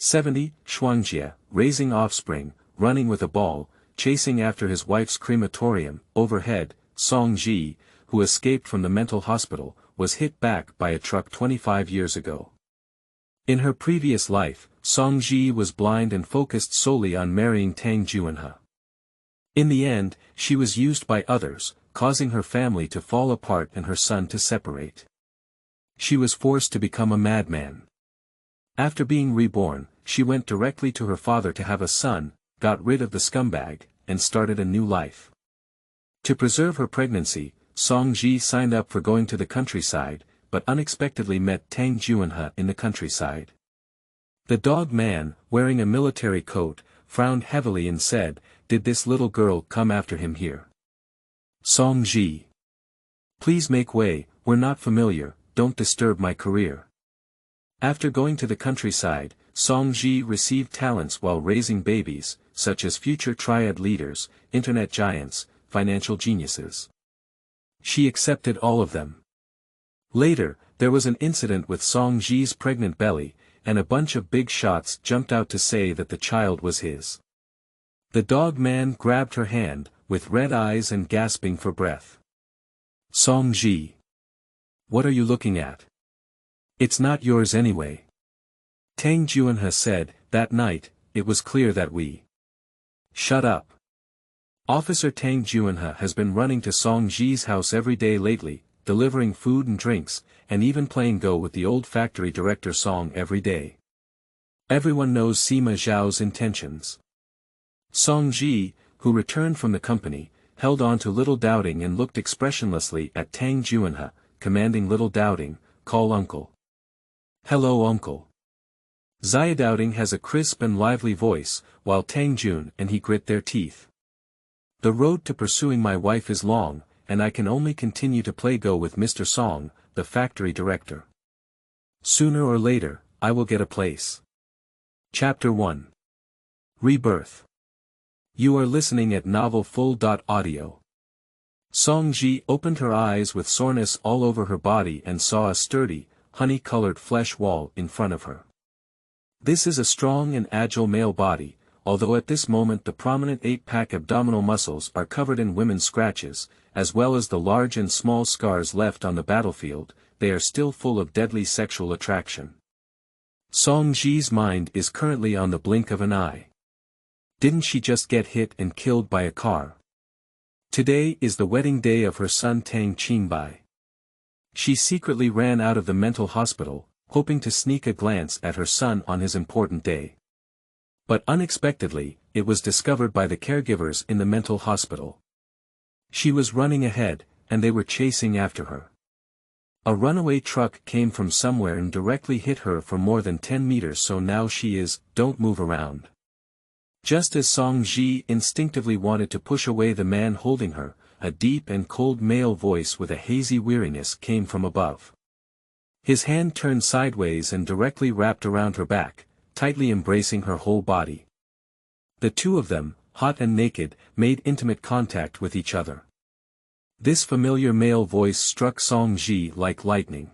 70. Shuangjie, raising offspring, running with a ball, chasing after his wife's crematorium. Overhead, Song Zhi, who escaped from the mental hospital, was hit back by a truck 25 years ago. In her previous life, Song Zhi was blind and focused solely on marrying Tangjun and He. In the end, she was used by others, causing her family to fall apart and her son to separate. She was forced to become a madman. After being reborn, she went directly to her father to have a son, got rid of the scumbag, and started a new life. To preserve her pregnancy, Song Zhi signed up for going to the countryside, but unexpectedly met Tangjun and He in the countryside. The dog man, wearing a military coat, frowned heavily and said, "Did this little girl come after him here?" Song Zhi. "Please make way, we're not familiar, don't disturb my career." After going to the countryside, Song Zhi received talents while raising babies, such as future triad leaders, internet giants, financial geniuses. She accepted all of them. Later, there was an incident with Song Zhi's pregnant belly, and a bunch of big shots jumped out to say that the child was his. The dog man grabbed her hand, with red eyes and gasping for breath. "Song Zhi. What are you looking at? It's not yours anyway." Tangjun and He said, "That night, it was clear that we..." "Shut up. Officer Tangjun and He has been running to Song Zhi's house every day lately, delivering food and drinks, and even playing Go with the old factory director Song every day. Everyone knows Sima Zhao's intentions." Song Zhi, who returned from the company, held on to Little Douding and looked expressionlessly at Tangjun and He, commanding Little Douding, "Call uncle." "Hello uncle." Xiaodouding has a crisp and lively voice, while Tangjun and He grit their teeth. "The road to pursuing my wife is long, and I can only continue to play Go with Mr. Song, the factory director. Sooner or later, I will get a place." Chapter 1. Rebirth. You are listening at novelfull.audio. Song Zhi opened her eyes with soreness all over her body and saw a sturdy, honey-colored flesh wall in front of her. This is a strong and agile male body, although at this moment the prominent 8-pack abdominal muscles are covered in women's scratches, as well as the large and small scars left on the battlefield, they are still full of deadly sexual attraction. Song Zhi's mind is currently on the blink of an eye. Didn't she just get hit and killed by a car? Today is the wedding day of her son Tang Junhe. She secretly ran out of the mental hospital, hoping to sneak a glance at her son on his important day. But unexpectedly, it was discovered by the caregivers in the mental hospital. She was running ahead, and they were chasing after her. A runaway truck came from somewhere and directly hit her for more than 10 meters, so now she is, don't move around. Just as Song Zhi instinctively wanted to push away the man holding her, a deep and cold male voice with a hazy weariness came from above. His hand turned sideways and directly wrapped around her back, tightly embracing her whole body. The two of them, hot and naked, made intimate contact with each other. This familiar male voice struck Song Zhi like lightning.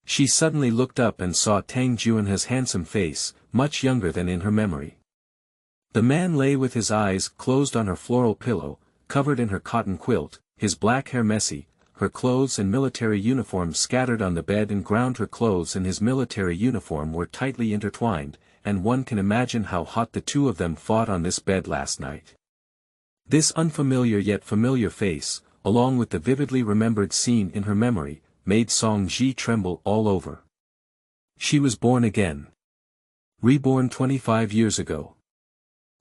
She suddenly looked up and saw Tang Junhe's handsome face, much younger than in her memory. The man lay with his eyes closed on her floral pillow, covered in her cotton quilt, his black hair messy, her clothes and military uniform scattered on the bed and ground. Her clothes and his military uniform were tightly intertwined, and one can imagine how hot the two of them fought on this bed last night. This unfamiliar yet familiar face, along with the vividly remembered scene in her memory, made Song Zhi tremble all over. She was born again. Reborn 25 years ago.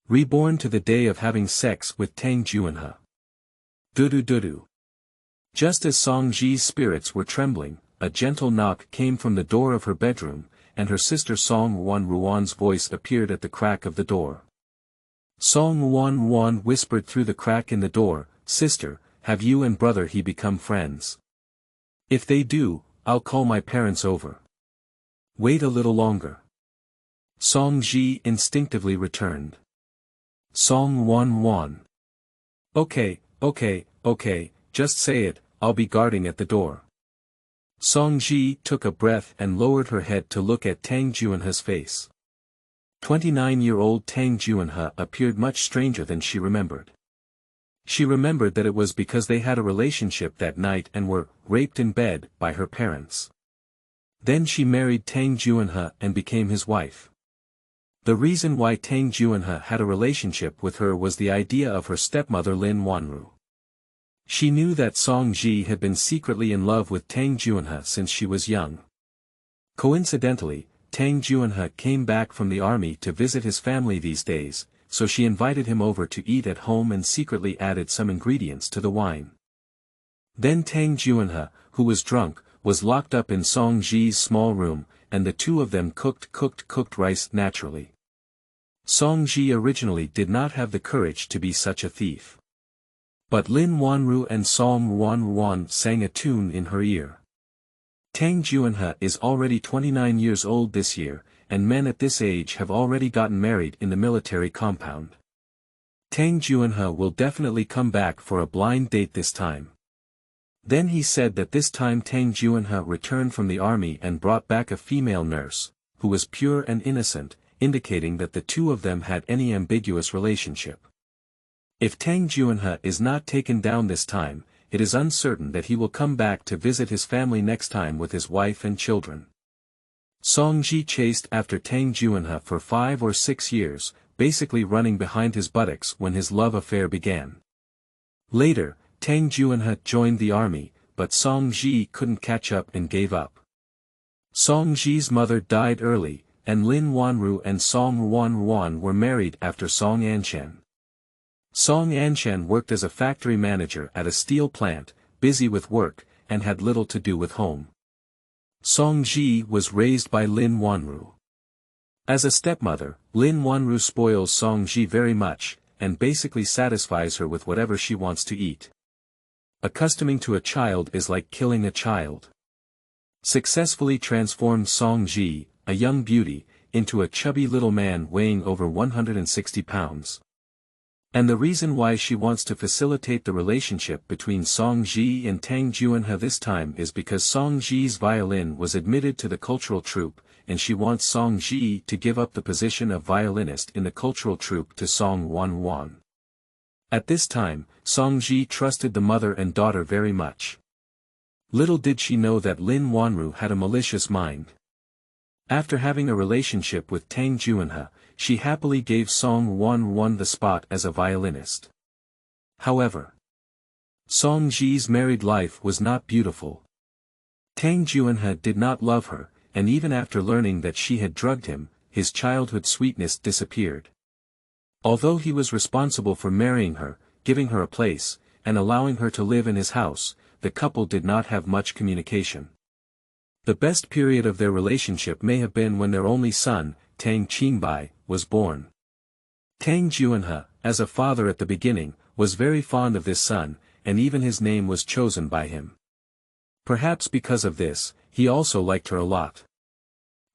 Reborn to the day of having sex with Tangjun and He. Dudu. Just as Song Zhi's spirits were trembling, a gentle knock came from the door of her bedroom, and her sister Song Ruan's voice appeared at the crack of the door. Song Ruan whispered through the crack in the door, "Sister, have you and brother He become friends? If they do, I'll call my parents over." "Wait a little longer." Song Zhi instinctively returned. Song Ruan. Okay, just say it, I'll be guarding at the door." Song Zhi took a breath and lowered her head to look at Tangjun and He's face. 29-year-old Tang Junhe appeared much stranger than she remembered. She remembered that it was because they had a relationship that night and were raped in bed by her parents. Then she married Tang Junhe and became his wife. The reason why Tang Junhe had a relationship with her was the idea of her stepmother Lin Wanru. She knew that Song Zhi had been secretly in love with Tang Junhe since she was young. Coincidentally, Tang Junhe came back from the army to visit his family these days, so she invited him over to eat at home and secretly added some ingredients to the wine. Then Tang Junhe, who was drunk, was locked up in Song Zhi's small room, and the two of them cooked rice naturally. Song Zhi originally did not have the courage to be such a thief. But Lin Wanru and Song Wanruan sang a tune in her ear. Tang Junhe is already 29 years old this year, and men at this age have already gotten married in the military compound. Tang Junhe will definitely come back for a blind date this time. Then he said that this time Tang Junhe returned from the army and brought back a female nurse, who was pure and innocent, indicating that the two of them had any ambiguous relationship. If Tang Junhe is not taken down this time, it is uncertain that he will come back to visit his family next time with his wife and children. Song Zhi chased after Tang Junhe for 5 or 6 years, basically running behind his buttocks when his love affair began. Later, Tang Junhe joined the army, but Song Zhi couldn't catch up and gave up. Song Zhi's mother died early, and Lin Wanru and Song Wanruan were married after Song Anshan. Song Anshan worked as a factory manager at a steel plant, busy with work, and had little to do with home. Song Zhi was raised by Lin Wanru. As a stepmother, Lin Wanru spoils Song Zhi very much, and basically satisfies her with whatever she wants to eat. Accustoming to a child is like killing a child. Successfully transformed Song Zhi, a young beauty, into a chubby little man weighing over 160 pounds. And the reason why she wants to facilitate the relationship between Song Zhi and Tang Junhe this time is because Song Zhi's violin was admitted to the cultural troupe, and she wants Song Zhi to give up the position of violinist in the cultural troupe to Song Wanruan. At this time, Song Zhi trusted the mother and daughter very much. Little did she know that Lin Wanru had a malicious mind. After having a relationship with Tang Junhe, she happily gave Song Wanruan the spot as a violinist. However, Song Zhi's married life was not beautiful. Tang Junhe did not love her, and even after learning that she had drugged him, his childhood sweetness disappeared. Although he was responsible for marrying her, giving her a place, and allowing her to live in his house, the couple did not have much communication. The best period of their relationship may have been when their only son, Tang Qingbai, was born. Tang Junhe, as a father at the beginning, was very fond of this son, and even his name was chosen by him. Perhaps because of this, he also liked her a lot.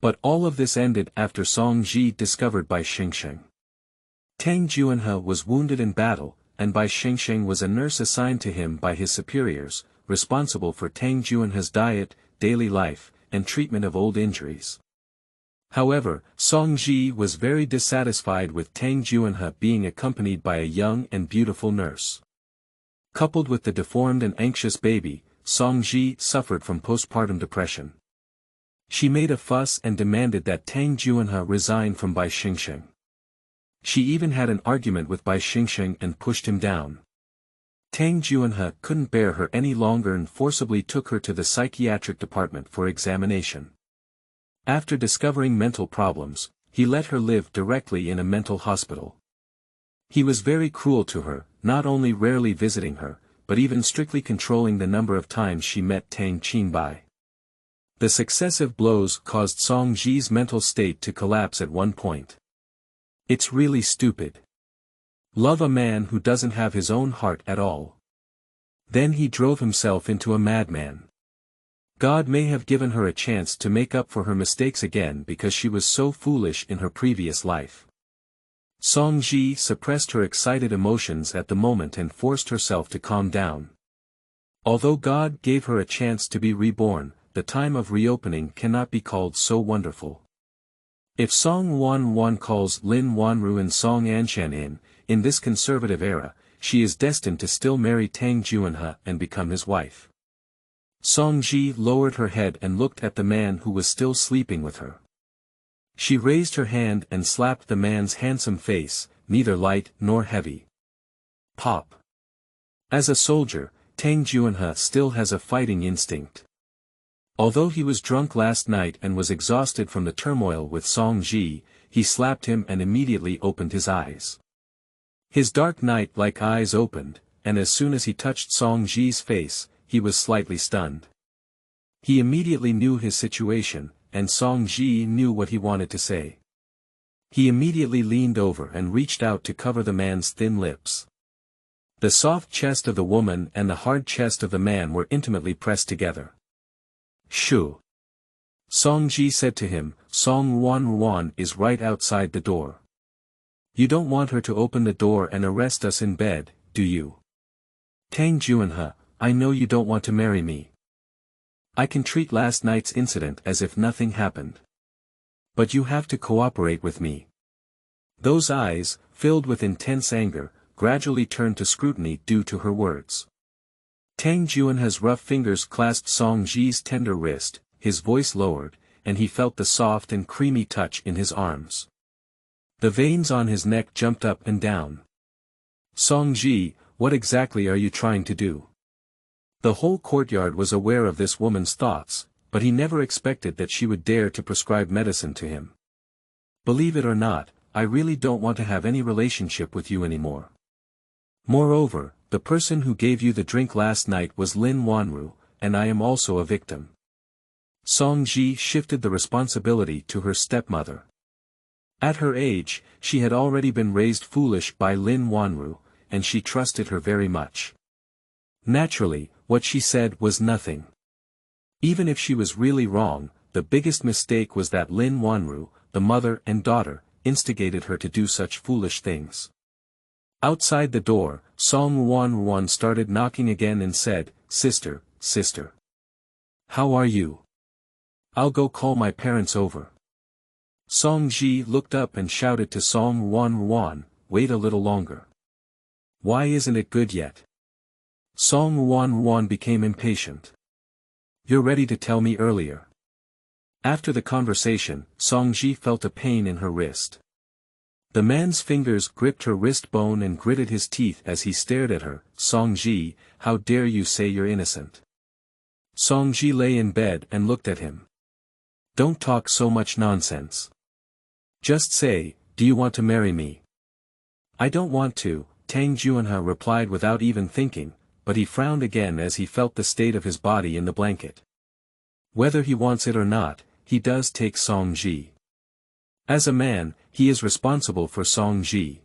But all of this ended after Song Zhi discovered Bai Xingsheng. Tang Junhe was wounded in battle, and Bai Xingsheng was a nurse assigned to him by his superiors, responsible for Tang Junhe's diet, daily life, and treatment of old injuries. However, Song Zhi was very dissatisfied with Tang Junhe being accompanied by a young and beautiful nurse. Coupled with the deformed and anxious baby, Song Zhi suffered from postpartum depression. She made a fuss and demanded that Tang Junhe resign from Bai Xingsheng. She even had an argument with Bai Xingsheng and pushed him down. Tang Junhe couldn't bear her any longer and forcibly took her to the psychiatric department for examination. After discovering mental problems, he let her live directly in a mental hospital. He was very cruel to her, not only rarely visiting her, but even strictly controlling the number of times she met Tang Qingbai. The successive blows caused Song Zhi's mental state to collapse at one point. It's really stupid. Love a man who doesn't have his own heart at all. Then he drove himself into a madman. God may have given her a chance to make up for her mistakes again because she was so foolish in her previous life. Song Zhi suppressed her excited emotions at the moment and forced herself to calm down. Although God gave her a chance to be reborn, the time of reopening cannot be called so wonderful. If Song Wanwan calls Lin Wanru and Song Anshan in this conservative era, she is destined to still marry Tang Junhe and become his wife. Song Zhi lowered her head and looked at the man who was still sleeping with her. She raised her hand and slapped the man's handsome face, neither light nor heavy. Pop. As a soldier, Tang Junhe still has a fighting instinct. Although he was drunk last night and was exhausted from the turmoil with Song Zhi, he slapped him and immediately opened his eyes. His dark night-like eyes opened, and as soon as he touched Song Zhi's face, he was slightly stunned. He immediately knew his situation, and Song Zhi knew what he wanted to say. He immediately leaned over and reached out to cover the man's thin lips. The soft chest of the woman and the hard chest of the man were intimately pressed together. Shoo. Song Zhi said to him, Song Wanwan is right outside the door. You don't want her to open the door and arrest us in bed, do you? Tang Junhe, I know you don't want to marry me. I can treat last night's incident as if nothing happened. But you have to cooperate with me. Those eyes, filled with intense anger, gradually turned to scrutiny due to her words. Tang Junhe's rough fingers clasped Song Zhi's tender wrist, his voice lowered, and he felt the soft and creamy touch in his arms. The veins on his neck jumped up and down. Song Zhi, what exactly are you trying to do? The whole courtyard was aware of this woman's thoughts, but he never expected that she would dare to prescribe medicine to him. Believe it or not, I really don't want to have any relationship with you anymore. Moreover, the person who gave you the drink last night was Lin Wanru, and I am also a victim. Song Zhi shifted the responsibility to her stepmother. At her age, she had already been raised foolish by Lin Wanru, and she trusted her very much. Naturally, what she said was nothing. Even if she was really wrong, the biggest mistake was that Lin Wanru, the mother and daughter, instigated her to do such foolish things. Outside the door, Song Wanwan started knocking again and said, Sister, sister. How are you? I'll go call my parents over. Song Zhi looked up and shouted to Song Wanwan, wait a little longer. Why isn't it good yet? Song Wanwan became impatient. You're ready to tell me earlier. After the conversation, Song Zhi felt a pain in her wrist. The man's fingers gripped her wrist bone and gritted his teeth as he stared at her. Song Zhi, how dare you say you're innocent? Song Zhi lay in bed and looked at him. Don't talk so much nonsense. Just say, do you want to marry me? I don't want to, Tang Junhe replied without even thinking, but he frowned again as he felt the state of his body in the blanket. Whether he wants it or not, he does take Song Zhi. As a man, he is responsible for Song Zhi.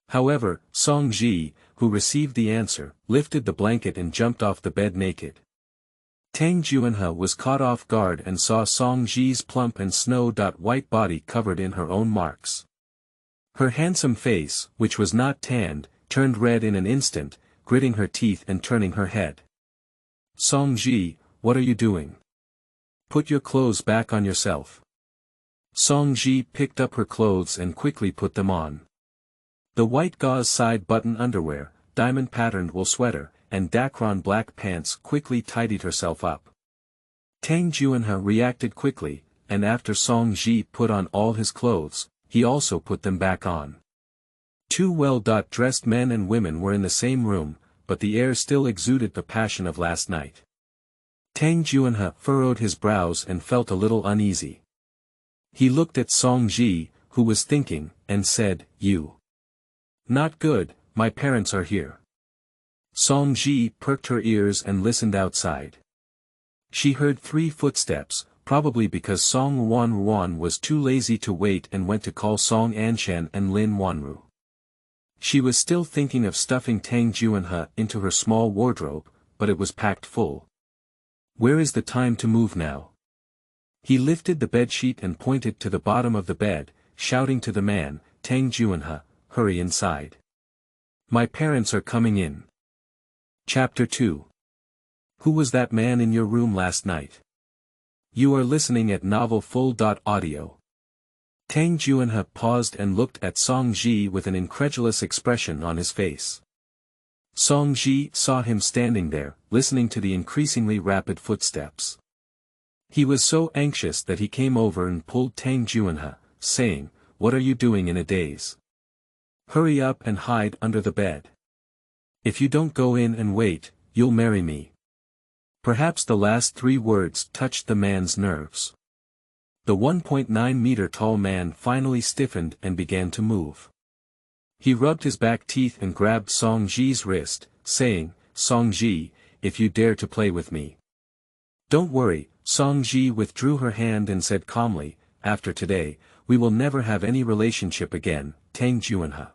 However, Song Zhi, who received the answer, lifted the blanket and jumped off the bed naked. Tang Junhe was caught off guard and saw Song Zhi's plump and snow-white body covered in her own marks. Her handsome face, which was not tanned, turned red in an instant, gritting her teeth and turning her head. Song Zhi, what are you doing? Put your clothes back on yourself. Song Zhi picked up her clothes and quickly put them on. The white gauze side-button underwear, diamond-patterned wool sweater, and Dacron black pants quickly tidied herself up. Tang Junhe reacted quickly, and after Song Zhi put on all his clothes, he also put them back on. Two well-dressed men and women were in the same room, but the air still exuded the passion of last night. Tang Junhe furrowed his brows and felt a little uneasy. He looked at Song Zhi, who was thinking, and said, You. Not good, my parents are here. Song Zhi perked her ears and listened outside. She heard 3 footsteps, probably because Song Wanwan was too lazy to wait and went to call Song Anshan and Lin Wanru. She was still thinking of stuffing Tang Junhe into her small wardrobe, but it was packed full. Where is the time to move now? He lifted the bedsheet and pointed to the bottom of the bed, shouting to the man, Tang Junhe, hurry inside. My parents are coming in. Chapter 2. Who was that man in your room last night? You are listening at novel full.audio. Tang Junhe paused and looked at Song Zhi with an incredulous expression on his face. Song Zhi saw him standing there, listening to the increasingly rapid footsteps. He was so anxious that he came over and pulled Tang Junhe, saying, "What are you doing in a daze? Hurry up and hide under the bed. If you don't go in and wait, you'll marry me." Perhaps the last 3 words touched the man's nerves. The 1.9-meter tall man finally stiffened and began to move. He rubbed his back teeth and grabbed Song Zhi's wrist, saying, "Song Zhi, if you dare to play with me." "Don't worry," Song Zhi withdrew her hand and said calmly, "After today, we will never have any relationship again, Tang Junhe."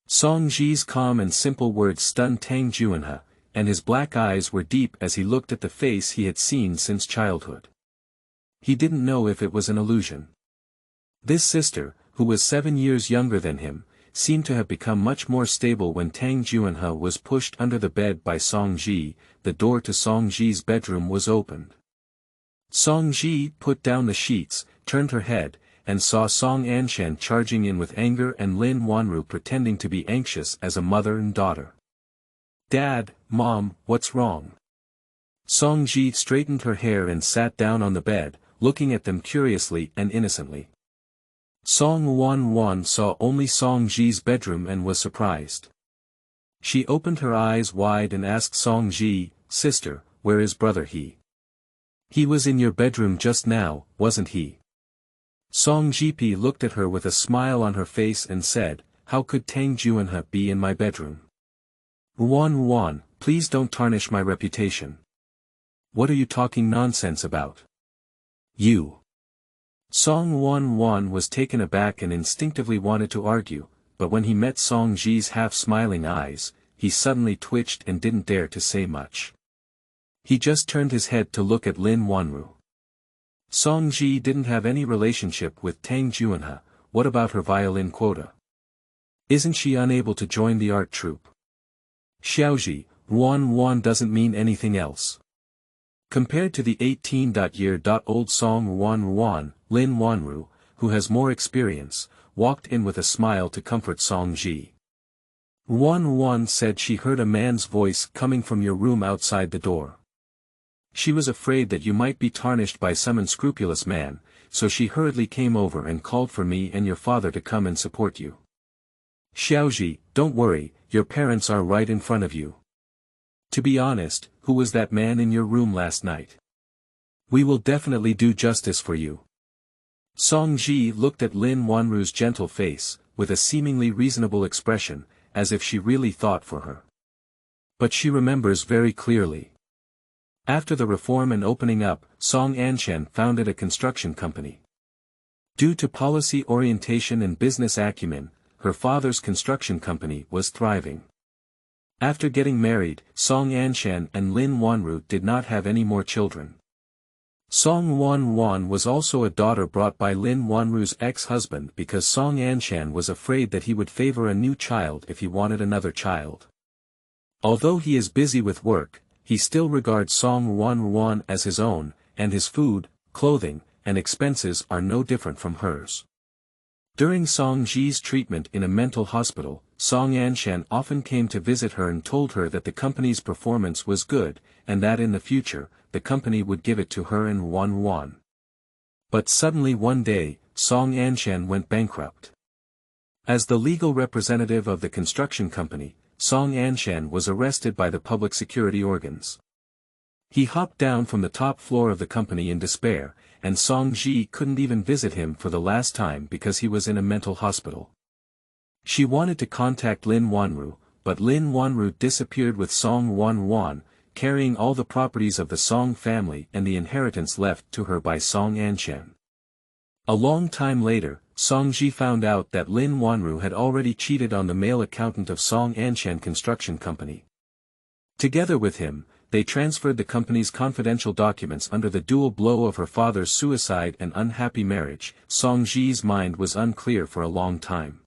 Song Zhi's calm and simple words stunned Tang Junhe, and his black eyes were deep as he looked at the face he had seen since childhood. He didn't know if it was an illusion. This sister, who was 7 years younger than him, seemed to have become much more stable when Tang Junhe was pushed under the bed by Song Zhi. The door to Song Zhi's bedroom was opened. Song Zhi put down the sheets, turned her head, and saw Song Anshan charging in with anger and Lin Wanru pretending to be anxious as a mother and daughter. "Dad, Mom, what's wrong?" Song Zhi straightened her hair and sat down on the bed, looking at them curiously and innocently. Song Wan saw only Song Zhi's bedroom and was surprised. She opened her eyes wide and asked Song Zhi, "Sister, where is brother He? He was in your bedroom just now, wasn't he?" Song Zhi looked at her with a smile on her face and said, "How could Tang Junhe be in my bedroom? Wan, please don't tarnish my reputation. What are you talking nonsense about? You." Song Wan was taken aback and instinctively wanted to argue, but when he met Song Zhi's half-smiling eyes, he suddenly twitched and didn't dare to say much. He just turned his head to look at Lin Wanru. Song Zhi didn't have any relationship with Tang Junhe. What about her violin quota? Isn't she unable to join the art troupe? Xiaoji, Wan doesn't mean anything else. Compared to the 18-year-old Song Wan, Lin Wanru, who has more experience, walked in with a smile to comfort Song Zhi. Wan said she heard a man's voice coming from your room outside the door. She was afraid that you might be tarnished by some unscrupulous man, so she hurriedly came over and called for me and your father to come and support you. Xiaoji, don't worry, your parents are right in front of you. To be honest, who was that man in your room last night? We will definitely do justice for you. Song Zhi looked at Lin Wanru's gentle face, with a seemingly reasonable expression, as if she really thought for her. But she remembers very clearly. After the reform and opening up, Song Anshan founded a construction company. Due to policy orientation and business acumen, her father's construction company was thriving. After getting married, Song Anshan and Lin Wanru did not have any more children. Song Wan was also a daughter brought by Lin Wanru's ex-husband because Song Anshan was afraid that he would favor a new child if he wanted another child. Although he is busy with work, he still regards Song Wan as his own, and his food, clothing, and expenses are no different from hers. During Song Zhi's treatment in a mental hospital, Song Anshan often came to visit her and told her that the company's performance was good, and that in the future, the company would give it to her and Wan. But suddenly one day, Song Anshan went bankrupt. As the legal representative of the construction company, Song Anshan was arrested by the public security organs. He hopped down from the top floor of the company in despair, and Song Zhi couldn't even visit him for the last time because he was in a mental hospital. She wanted to contact Lin Wanru, but Lin Wanru disappeared with Song Wan, carrying all the properties of the Song family and the inheritance left to her by Song Anshan. A long time later, Song Zhi found out that Lin Wanru had already cheated on the male accountant of Song Anshan Construction Company. Together with him, they transferred the company's confidential documents under the dual blow of her father's suicide and unhappy marriage. Song Zhi's mind was unclear for a long time.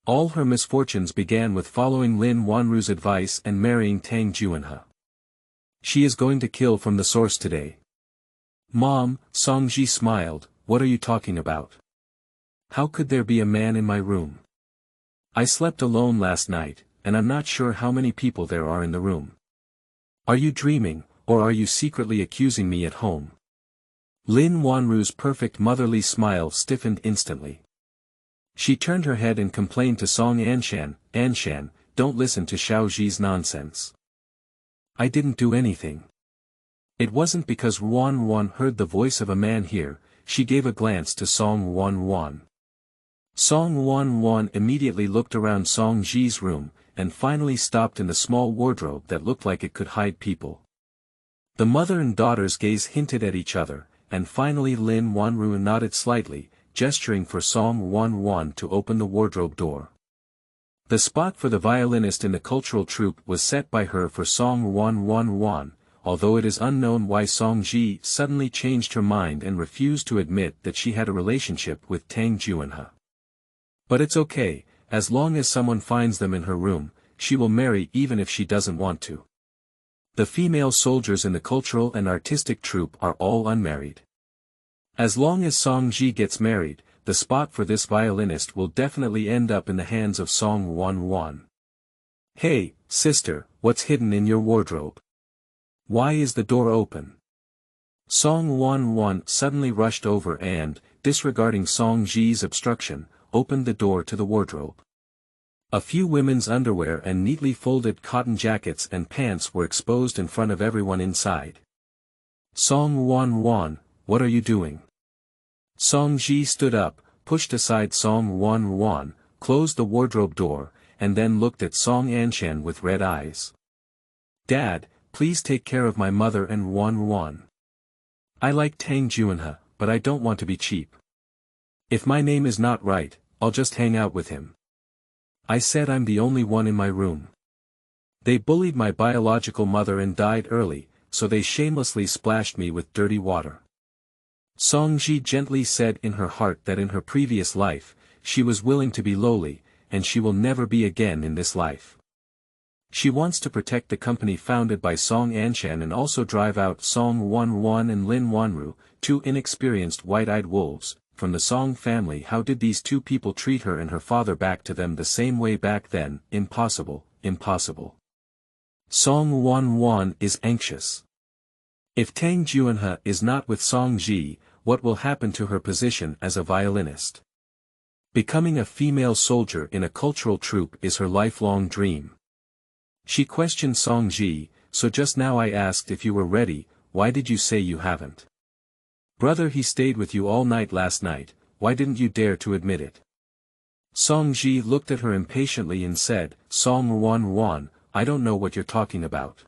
All her misfortunes began with following Lin Wanru's advice and marrying Tang Junhe. She is going to kill from the source today. Mom, Song Zhi smiled, what are you talking about? How could there be a man in my room? I slept alone last night, and I'm not sure how many people there are in the room. Are you dreaming, or are you secretly accusing me at home? Lin Wanru's perfect motherly smile stiffened instantly. She turned her head and complained to Song Anshan, "Anshan, don't listen to Xiaoju's nonsense. I didn't do anything." It wasn't because Wan heard the voice of a man here. She gave a glance to Song Wan. Song Wan immediately looked around Song Zhi's room, and finally stopped in the small wardrobe that looked like it could hide people. The mother and daughter's gaze hinted at each other, and finally Lin Wanru nodded slightly, gesturing for Song Wan to open the wardrobe door. The spot for the violinist in the cultural troupe was set by her for Song Wan, although it is unknown why Song Zhi suddenly changed her mind and refused to admit that she had a relationship with Tang Junhe. But it's okay, as long as someone finds them in her room, she will marry even if she doesn't want to. The female soldiers in the cultural and artistic troupe are all unmarried. As long as Song Zhi gets married, the spot for this violinist will definitely end up in the hands of Song Wan. "Hey, sister, what's hidden in your wardrobe? Why is the door open?" Song Wan suddenly rushed over and, disregarding Song Zhi's obstruction, opened the door to the wardrobe. A few women's underwear and neatly folded cotton jackets and pants were exposed in front of everyone inside. "Song Wan, what are you doing?" Song Zhi stood up, pushed aside Song Wan, closed the wardrobe door, and then looked at Song Anshan with red eyes. "Dad, please take care of my mother and Wan. I like Tang Junhe, but I don't want to be cheap. If my name is not right, I'll just hang out with him. I said I'm the only one in my room. They bullied my biological mother and died early, so they shamelessly splashed me with dirty water." Song Zhi gently said in her heart that in her previous life, she was willing to be lowly, and she will never be again in this life. She wants to protect the company founded by Song Anshan and also drive out Song Wan and Lin Wanru, two inexperienced white-eyed wolves, from the Song family. How did these two people treat her and her father back to them the same way back then? Impossible. Song Wan is anxious. If Tang Junhe is not with Song Zhi, what will happen to her position as a violinist? Becoming a female soldier in a cultural troupe is her lifelong dream. She questioned Song Zhi, "So just now I asked if you were ready, why did you say you haven't? Brother, he stayed with you all night last night, why didn't you dare to admit it?" Song Zhi looked at her impatiently and said, "Song Wan, I don't know what you're talking about."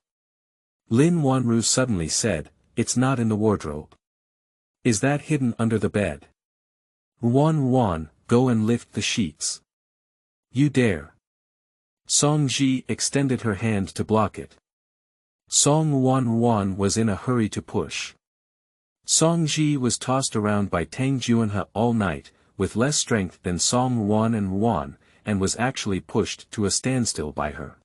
Lin Wanru suddenly said, "It's not in the wardrobe. Is that hidden under the bed? Wan, go and lift the sheets. You dare." Song Zhi extended her hand to block it. Song Wan was in a hurry to push. Song Zhi was tossed around by Tang Junhe all night, with less strength than Song Wan, and was actually pushed to a standstill by her.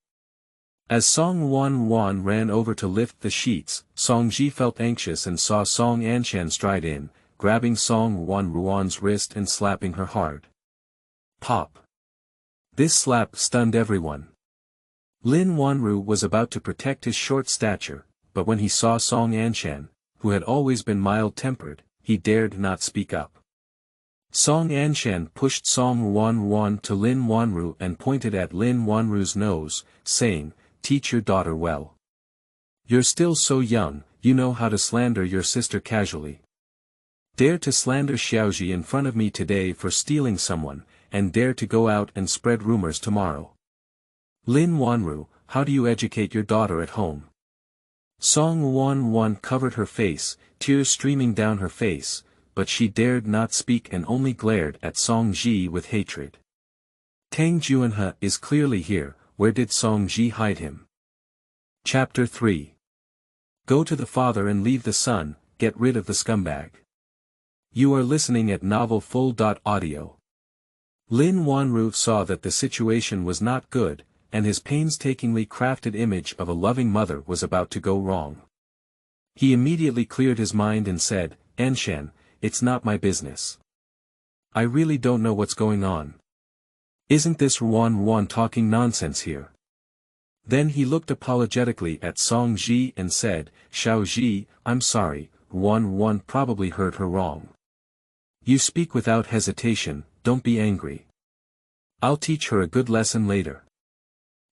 As Song Wan ran over to lift the sheets, Song Zhi felt anxious and saw Song Anshan stride in, grabbing Song Wan's wrist and slapping her hard. Pop! This slap stunned everyone. Lin Wanru was about to protect his short stature, but when he saw Song Anshan, who had always been mild-tempered, he dared not speak up. Song Anshan pushed Song Wan to Lin Wanru and pointed at Lin Wanru's nose, saying, "Teach your daughter well. You're still so young, you know how to slander your sister casually. Dare to slander Xiaojude in front of me today for stealing someone, and dare to go out and spread rumors tomorrow. Lin Wanru, how do you educate your daughter at home?" Song Wan covered her face, tears streaming down her face, but she dared not speak and only glared at Song Zhi with hatred. Tang Junhe is clearly here, where did Song Zhi hide him? Chapter 3. Go to the father and leave the son, get rid of the scumbag. You are listening at novel.Audio. Lin Wanru saw that the situation was not good, and his painstakingly crafted image of a loving mother was about to go wrong. He immediately cleared his mind and said, "Anshan, it's not my business. I really don't know what's going on. Isn't this Ruan talking nonsense here? Then he looked apologetically at Song Zhi and said, Xiaoji, I'm sorry, Ruan probably heard her wrong. You speak without hesitation, don't be angry. I'll teach her a good lesson later.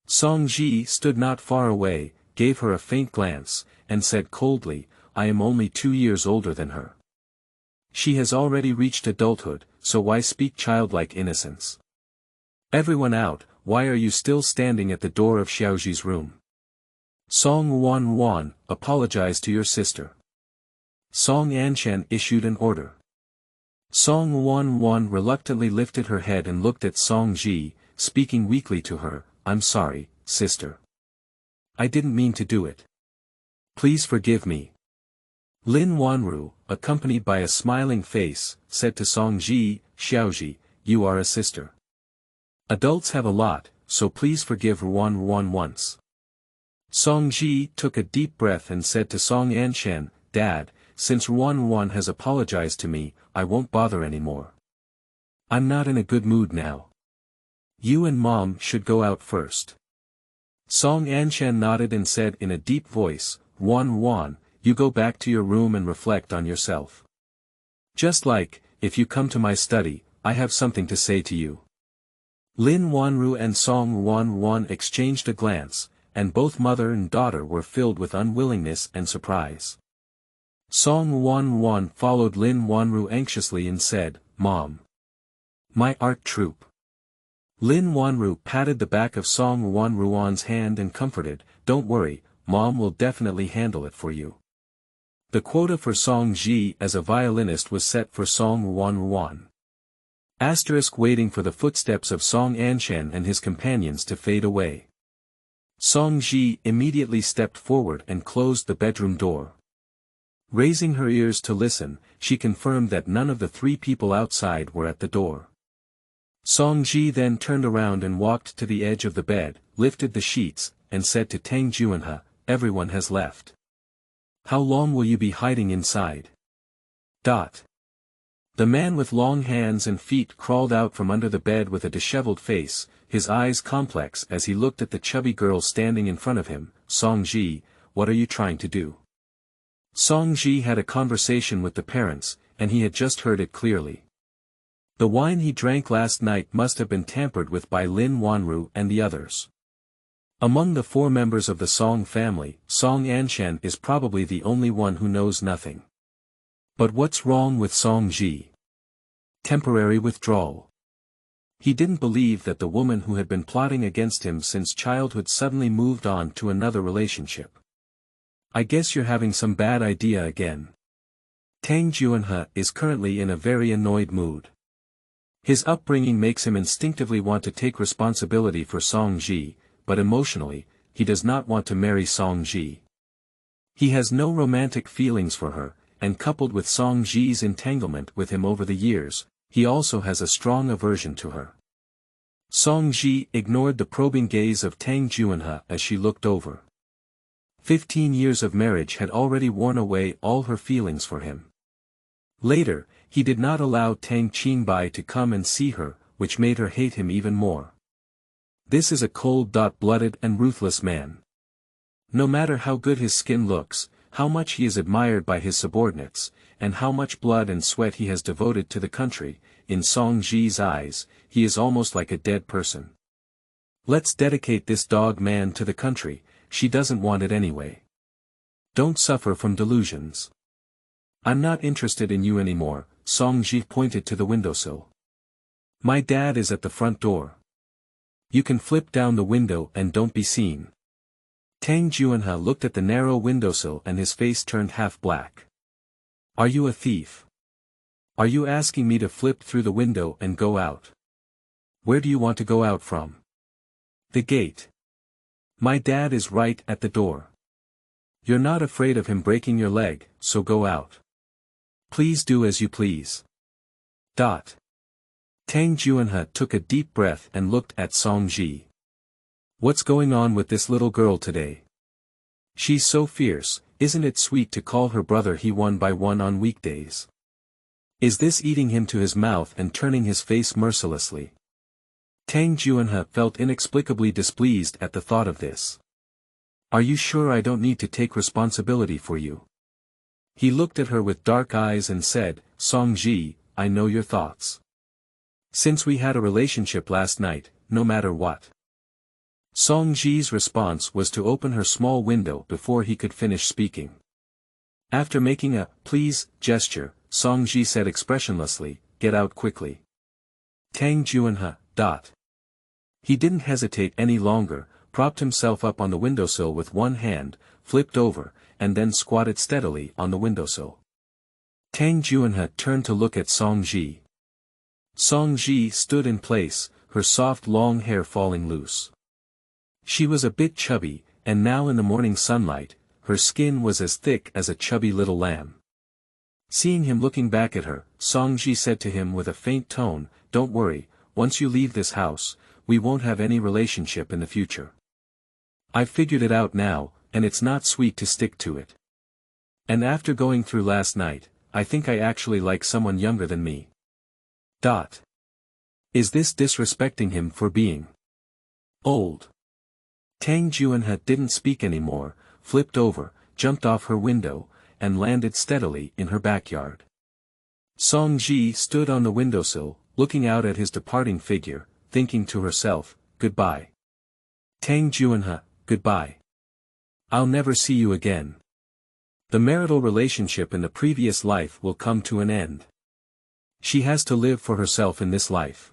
Song Zhi stood not far away, gave her a faint glance, and said coldly, I am only 2 years older than her. She has already reached adulthood, so why speak childlike innocence? Everyone out, why are you still standing at the door of Xiaoji's room? Song Ruan, apologize to your sister. Song Anshan issued an order. Song Ruan reluctantly lifted her head and looked at Song Zhi, speaking weakly to her, I'm sorry, sister. I didn't mean to do it. Please forgive me. Lin Wanru, accompanied by a smiling face, said to Song Zhi, Xiaoji, you are a sister. Adults have a lot, so please forgive Ruan once. Song Zhi took a deep breath and said to Song Anshan, Dad, since Ruan has apologized to me, I won't bother anymore. I'm not in a good mood now. You and Mom should go out first. Song Anshan nodded and said in a deep voice, Ruan, you go back to your room and reflect on yourself. Just like, if you come to my study, I have something to say to you. Lin Wanru and Song Ruan exchanged a glance, and both mother and daughter were filled with unwillingness and surprise. Song Ruan followed Lin Wanru anxiously and said, Mom. My art troupe. Lin Wanru patted the back of Song Ruan's hand and comforted, Don't worry, Mom will definitely handle it for you. The quota for Song Zhi as a violinist was set for Song Ruan. Waiting for the footsteps of Song Anshan and his companions to fade away. Song Zhi immediately stepped forward and closed the bedroom door. Raising her ears to listen, she confirmed that none of the 3 people outside were at the door. Song Zhi then turned around and walked to the edge of the bed, lifted the sheets, and said to Tangjun and He, everyone has left. How long will you be hiding inside? The man with long hands and feet crawled out from under the bed with a disheveled face, his eyes complex as he looked at the chubby girl standing in front of him. Song Zhi, what are you trying to do? Song Zhi had a conversation with the parents, and he had just heard it clearly. The wine he drank last night must have been tampered with by Lin Wanru and the others. Among the 4 members of the Song family, Song Anshan is probably the only one who knows nothing. But what's wrong with Song Zhi? Temporary withdrawal. He didn't believe that the woman who had been plotting against him since childhood suddenly moved on to another relationship. I guess you're having some bad idea again. Tangjun and He is currently in a very annoyed mood. His upbringing makes him instinctively want to take responsibility for Song Zhi, but emotionally, he does not want to marry Song Zhi. He has no romantic feelings for her, and coupled with Song Zhi's entanglement with him over the years, he also has a strong aversion to her. Song Zhi ignored the probing gaze of Tangjun and He as she looked over. 15 years of marriage had already worn away all her feelings for him. Later, he did not allow Tang Junhe to come and see her, which made her hate him even more. This is a cold-blooded and ruthless man. No matter how good his skin looks, how much he is admired by his subordinates, and how much blood and sweat he has devoted to the country, in Song Zhi's eyes, he is almost like a dead person. Let's dedicate this dog man to the country, she doesn't want it anyway. Don't suffer from delusions. I'm not interested in you anymore, Song Zhi pointed to the windowsill. My dad is at the front door. You can flip down the window and don't be seen. Tang Junhe looked at the narrow windowsill and his face turned half black. Are you a thief? Are you asking me to flip through the window and go out? Where do you want to go out from? The gate. My dad is right at the door. You're not afraid of him breaking your leg, so go out. Please do as you please. Tang Junhe took a deep breath and looked at Song Zhi. What's going on with this little girl today? She's so fierce, isn't it sweet to call her brother he one by one on weekdays? Is this eating him to his mouth and turning his face mercilessly? Tang Junhe felt inexplicably displeased at the thought of this. Are you sure I don't need to take responsibility for you? He looked at her with dark eyes and said, Song Zhi, I know your thoughts. Since we had a relationship last night, no matter what. Song Zhi's response was to open her small window before he could finish speaking. After making a please gesture, Song Zhi said expressionlessly, get out quickly. Tang Junhe. He didn't hesitate any longer, propped himself up on the windowsill with one hand, flipped over, and then squatted steadily on the windowsill. Tang Junhe turned to look at Song Zhi. Song Zhi stood in place, her soft long hair falling loose. She was a bit chubby, and now in the morning sunlight, her skin was as thick as a chubby little lamb. Seeing him looking back at her, Song Zhi said to him with a faint tone, don't worry, once you leave this house, we won't have any relationship in the future. I've figured it out now, and it's not sweet to stick to it. And after going through last night, I think I actually like someone younger than me. Is this disrespecting him for being old? Tang Junhe didn't speak anymore, flipped over, jumped off her window, and landed steadily in her backyard. Song Zhi stood on the windowsill, looking out at his departing figure, thinking to herself, goodbye. Tang Junhe, goodbye. I'll never see you again. The marital relationship in the previous life will come to an end. She has to live for herself in this life.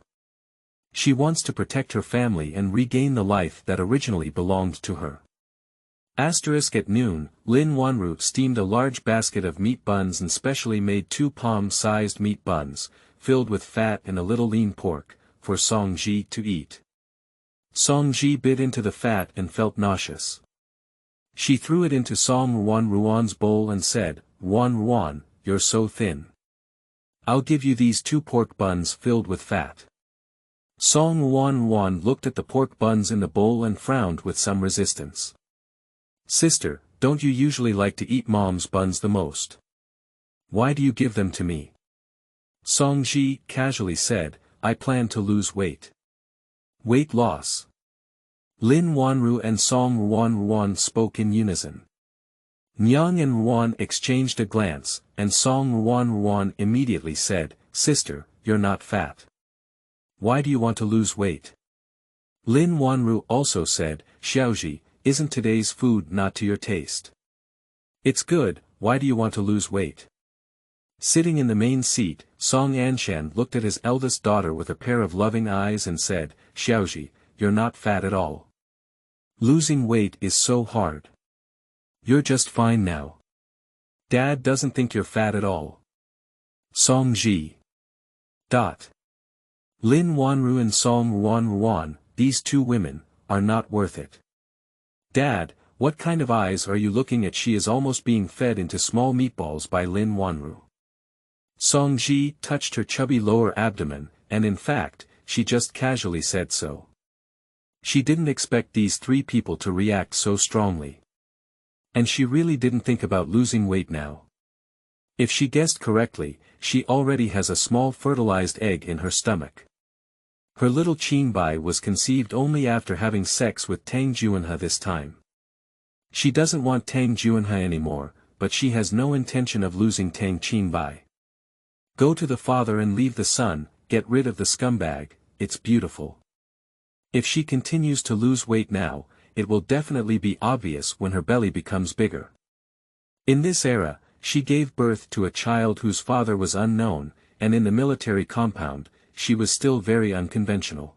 She wants to protect her family and regain the life that originally belonged to her. At noon, Lin Wanru steamed a large basket of meat buns and specially made 2 palm-sized meat buns, filled with fat and a little lean pork, for Song Zhi to eat. Song Zhi bit into the fat and felt nauseous. She threw it into Song Wanruan's bowl and said, Wanruan, you're so thin. I'll give you these 2 pork buns filled with fat. Song Wanruan looked at the pork buns in the bowl and frowned with some resistance. Sister, don't you usually like to eat mom's buns the most? Why do you give them to me? Song Zhi casually said, I plan to lose weight. Weight loss. Lin Wanru and Song Wanruan spoke in unison. Nyang and Ruan exchanged a glance, and Song Wanruan immediately said, Sister, you're not fat. Why do you want to lose weight? Lin Wanru also said, Xiaoji, isn't today's food not to your taste? It's good, why do you want to lose weight? Sitting in the main seat, Song Anshan looked at his eldest daughter with a pair of loving eyes and said, Xiaoji, you're not fat at all. Losing weight is so hard. You're just fine now. Dad doesn't think you're fat at all. Song Zhi. Lin Wanru and Song Wanruan, these 2 women, are not worth it. Dad, what kind of eyes are you looking at? She is almost being fed into small meatballs by Lin Wanru. Song Zhi touched her chubby lower abdomen, and in fact, she just casually said so. She didn't expect these 3 people to react so strongly. And she really didn't think about losing weight now. If she guessed correctly, she already has a small fertilized egg in her stomach. Her little Qinbai was conceived only after having sex with Tang Junhe this time. She doesn't want Tang Junhe anymore, but she has no intention of losing Tang Qinbai. Go to the father and leave the son, get rid of the scumbag, it's beautiful. If she continues to lose weight now, it will definitely be obvious when her belly becomes bigger. In this era, she gave birth to a child whose father was unknown, and in the military compound, she was still very unconventional.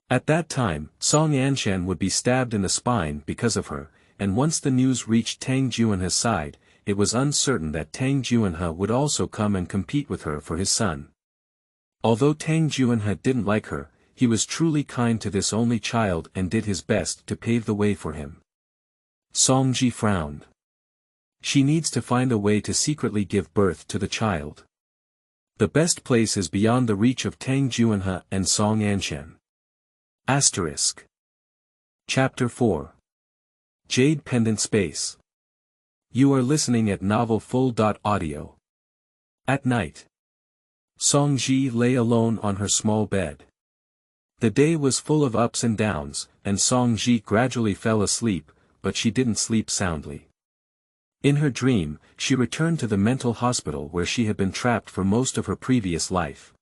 At that time, Song Anshan would be stabbed in the spine because of her, and once the news reached Tang Junhe's side, it was uncertain that Tang Junhe would also come and compete with her for his son. Although Tang Junhe didn't like her, he was truly kind to this only child and did his best to pave the way for him. Song Zhi frowned. She needs to find a way to secretly give birth to the child. The best place is beyond the reach of Tang Junhe and Song Anshan. Chapter 4. Jade Pendant Space. You are listening at novel full.audio. At night. Song Zhi lay alone on her small bed. The day was full of ups and downs, and Song Zhi gradually fell asleep, but she didn't sleep soundly. In her dream, she returned to the mental hospital where she had been trapped for most of her previous life.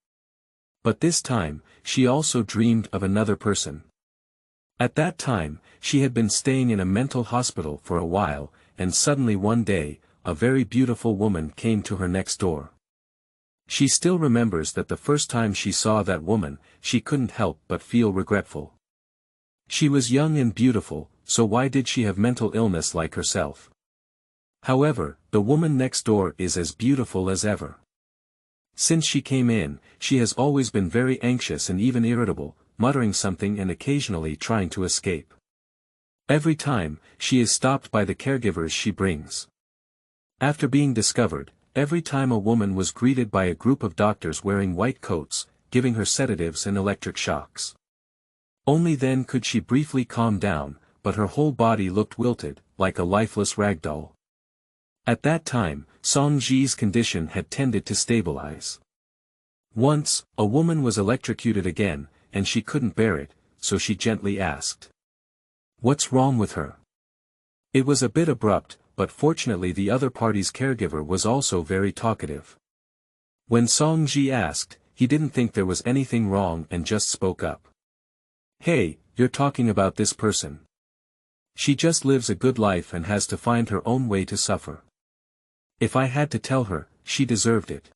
But this time, she also dreamed of another person. At that time, she had been staying in a mental hospital for a while, and suddenly one day, a very beautiful woman came to her next door. She still remembers that the first time she saw that woman, she couldn't help but feel regretful. She was young and beautiful, so why did she have mental illness like herself? However, the woman next door is as beautiful as ever. Since she came in, she has always been very anxious and even irritable, muttering something and occasionally trying to escape. Every time, she is stopped by the caregivers she brings. After being discovered, every time a woman was greeted by a group of doctors wearing white coats, giving her sedatives and electric shocks. Only then could she briefly calm down, but her whole body looked wilted, like a lifeless ragdoll. At that time, Song Zhi's condition had tended to stabilize. Once, a woman was electrocuted again, and she couldn't bear it, so she gently asked, "What's wrong with her?" It was a bit abrupt, but fortunately the other party's caregiver was also very talkative. When Song Zhi asked, he didn't think there was anything wrong and just spoke up. "Hey, you're talking about this person. She just lives a good life and has to find her own way to suffer. If I had to tell her, she deserved it."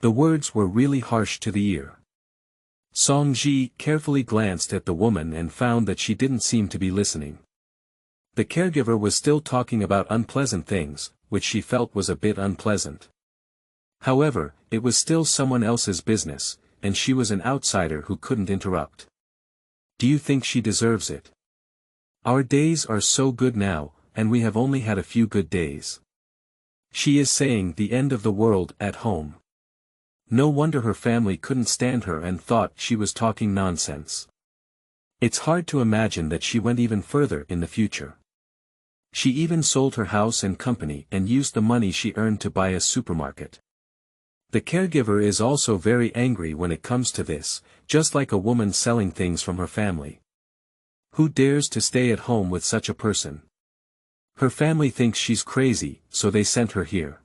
The words were really harsh to the ear. Song Zhi carefully glanced at the woman and found that she didn't seem to be listening. The caregiver was still talking about unpleasant things, which she felt was a bit unpleasant. However, it was still someone else's business, and she was an outsider who couldn't interrupt. "Do you think she deserves it? Our days are so good now, and we have only had a few good days. She is saying the end of the world at home. No wonder her family couldn't stand her and thought she was talking nonsense. It's hard to imagine that she went even further in the future. She even sold her house and company and used the money she earned to buy a supermarket." The caregiver is also very angry when it comes to this, just like a woman selling things from her family. Who dares to stay at home with such a person? Her family thinks she's crazy, so they sent her here.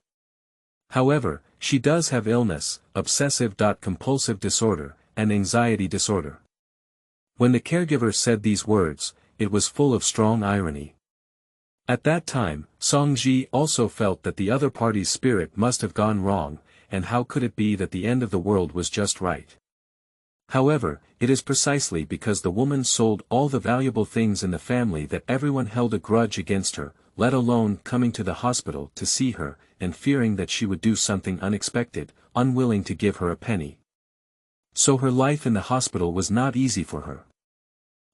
However, she does have illness, obsessive-compulsive disorder, and anxiety disorder. When the caregiver said these words, it was full of strong irony. At that time, Song Zhi also felt that the other party's spirit must have gone wrong, and how could it be that the end of the world was just right? However, it is precisely because the woman sold all the valuable things in the family that everyone held a grudge against her, let alone coming to the hospital to see her, and fearing that she would do something unexpected, unwilling to give her a penny. So her life in the hospital was not easy for her.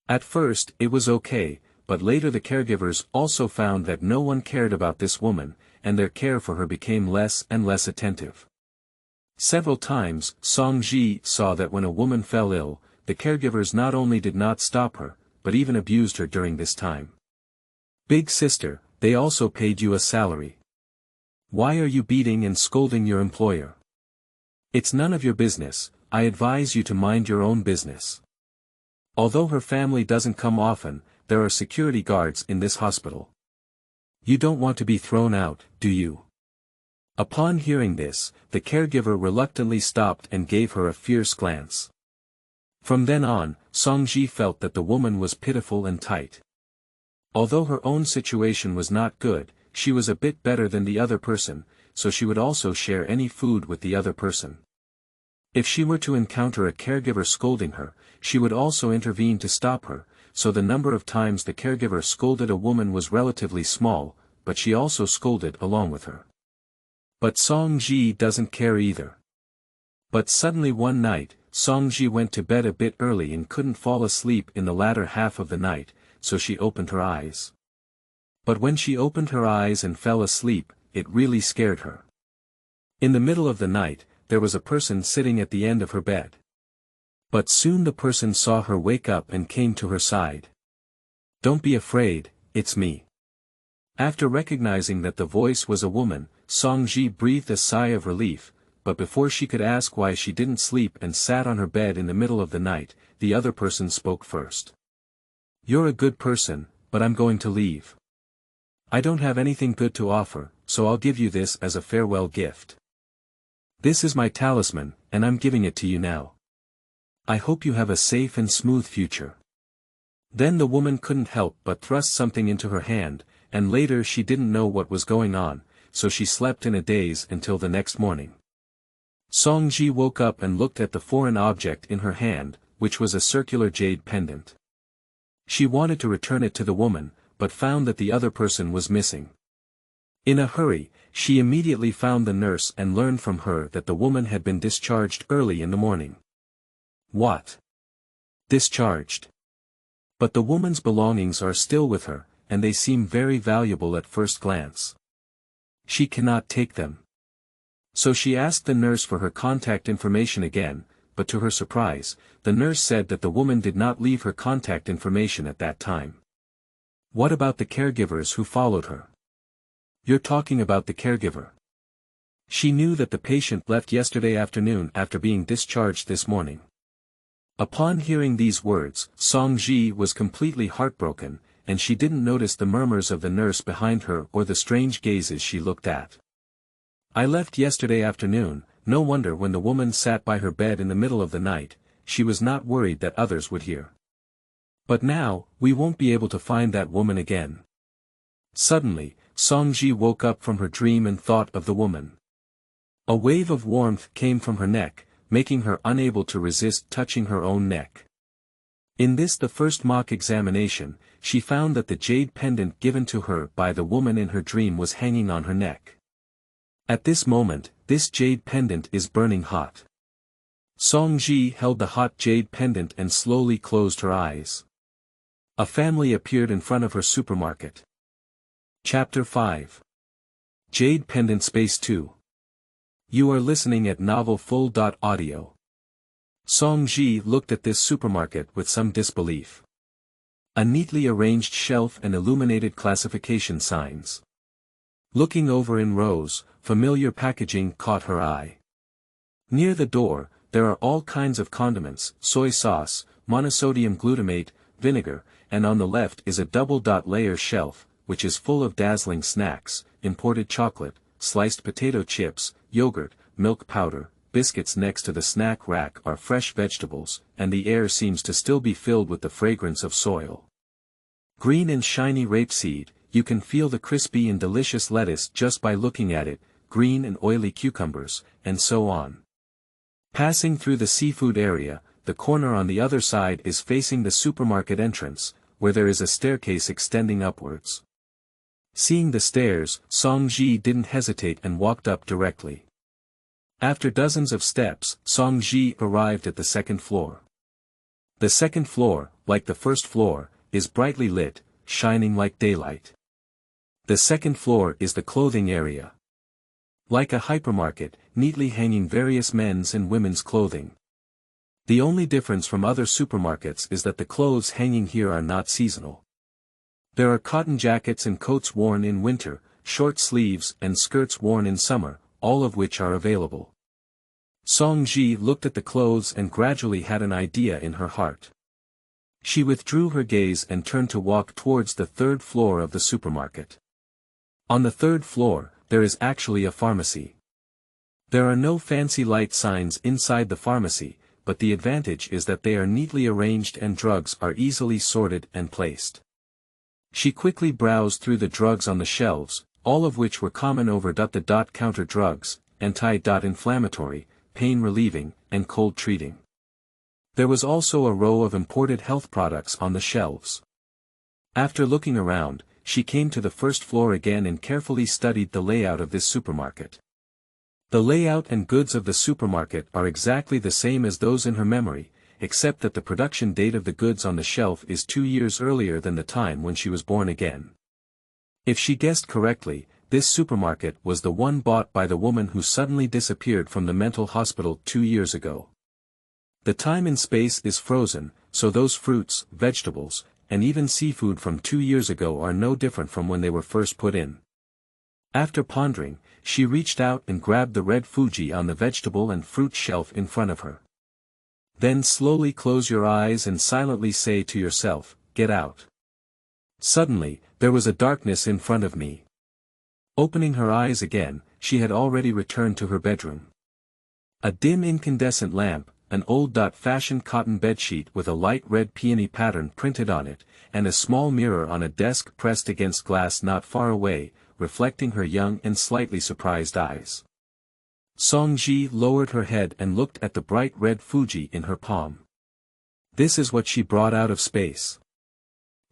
At first, it was okay, but later the caregivers also found that no one cared about this woman, and their care for her became less and less attentive. Several times, Song Zhi saw that when a woman fell ill, the caregivers not only did not stop her, but even abused her during this time. "Big sister, they also paid you a salary. Why are you beating and scolding your employer? It's none of your business, I advise you to mind your own business." Although her family doesn't come often, there are security guards in this hospital. "You don't want to be thrown out, do you?" Upon hearing this, the caregiver reluctantly stopped and gave her a fierce glance. From then on, Song Zhi felt that the woman was pitiful and tight. Although her own situation was not good, she was a bit better than the other person, so she would also share any food with the other person. If she were to encounter a caregiver scolding her, she would also intervene to stop her, so the number of times the caregiver scolded a woman was relatively small, but she also scolded along with her. But Song Zhi doesn't care either. But suddenly one night, Song Zhi went to bed a bit early and couldn't fall asleep in the latter half of the night, so she opened her eyes. But when she opened her eyes and fell asleep, it really scared her. In the middle of the night, there was a person sitting at the end of her bed. But soon the person saw her wake up and came to her side. "Don't be afraid, it's me." After recognizing that the voice was a woman, Song Zhi breathed a sigh of relief, but before she could ask why she didn't sleep and sat on her bed in the middle of the night, the other person spoke first. "You're a good person, but I'm going to leave. I don't have anything good to offer, so I'll give you this as a farewell gift. This is my talisman, and I'm giving it to you now. I hope you have a safe and smooth future." Then the woman couldn't help but thrust something into her hand, and later she didn't know what was going on, so she slept in a daze until the next morning. Song Zhi woke up and looked at the foreign object in her hand, which was a circular jade pendant. She wanted to return it to the woman, but found that the other person was missing. In a hurry, she immediately found the nurse and learned from her that the woman had been discharged early in the morning. What? Discharged? But the woman's belongings are still with her, and they seem very valuable at first glance. She cannot take them. So she asked the nurse for her contact information again, but to her surprise, the nurse said that the woman did not leave her contact information at that time. What about the caregivers who followed her? You're talking about the caregiver. She knew that the patient left yesterday afternoon after being discharged this morning. Upon hearing these words, Song Zhi was completely heartbroken, and she didn't notice the murmurs of the nurse behind her or the strange gazes she looked at. "I left yesterday afternoon." No wonder when the woman sat by her bed in the middle of the night, she was not worried that others would hear. "But now, we won't be able to find that woman again." Suddenly, Song Zhi woke up from her dream and thought of the woman. A wave of warmth came from her neck, making her unable to resist touching her own neck. In this, the first mock examination, she found that the jade pendant given to her by the woman in her dream was hanging on her neck. At this moment, this jade pendant is burning hot. Song Zhi held the hot jade pendant and slowly closed her eyes. A family appeared in front of her supermarket. Chapter 5. Jade Pendant Space 2. You are listening at novel.Full.audio. Song Zhi looked at this supermarket with some disbelief. A neatly arranged shelf and illuminated classification signs. Looking over in rows, familiar packaging caught her eye. Near the door, there are all kinds of condiments, soy sauce, monosodium glutamate, vinegar, and on the left is a double-layer shelf, which is full of dazzling snacks, imported chocolate, sliced potato chips, yogurt, milk powder, biscuits. Next to the snack rack are fresh vegetables, and the air seems to still be filled with the fragrance of soil. Green and shiny rapeseed, you can feel the crispy and delicious lettuce just by looking at it, green and oily cucumbers, and so on. Passing through the seafood area, the corner on the other side is facing the supermarket entrance, where there is a staircase extending upwards. Seeing the stairs, Song Zhi didn't hesitate and walked up directly. After dozens of steps, Song Zhi arrived at the second floor. The second floor, like the first floor, is brightly lit, shining like daylight. The second floor is the clothing area. Like a hypermarket, neatly hanging various men's and women's clothing. The only difference from other supermarkets is that the clothes hanging here are not seasonal. There are cotton jackets and coats worn in winter, short sleeves and skirts worn in summer, all of which are available. Song Zhi looked at the clothes and gradually had an idea in her heart. She withdrew her gaze and turned to walk towards the third floor of the supermarket. On the third floor, there is actually a pharmacy. There are no fancy light signs inside the pharmacy, but the advantage is that they are neatly arranged and drugs are easily sorted and placed. She quickly browsed through the drugs on the shelves, all of which were common over-the counter drugs, anti-inflammatory, pain-relieving, and cold-treating. There was also a row of imported health products on the shelves. After looking around, she came to the first floor again and carefully studied the layout of this supermarket. The layout and goods of the supermarket are exactly the same as those in her memory, except that the production date of the goods on the shelf is 2 years earlier than the time when she was born again. If she guessed correctly, this supermarket was the one bought by the woman who suddenly disappeared from the mental hospital 2 years ago. The time and space is frozen, so those fruits, vegetables, and even seafood from 2 years ago are no different from when they were first put in. After pondering, she reached out and grabbed the red Fuji on the vegetable and fruit shelf in front of her. Then slowly close your eyes and silently say to yourself, "Get out." Suddenly, there was a darkness in front of me. Opening her eyes again, she had already returned to her bedroom. A dim incandescent lamp, an old-fashioned cotton bedsheet with a light red peony pattern printed on it, and a small mirror on a desk pressed against glass not far away, reflecting her young and slightly surprised eyes. Song Zhi lowered her head and looked at the bright red Fuji in her palm. This is what she brought out of space.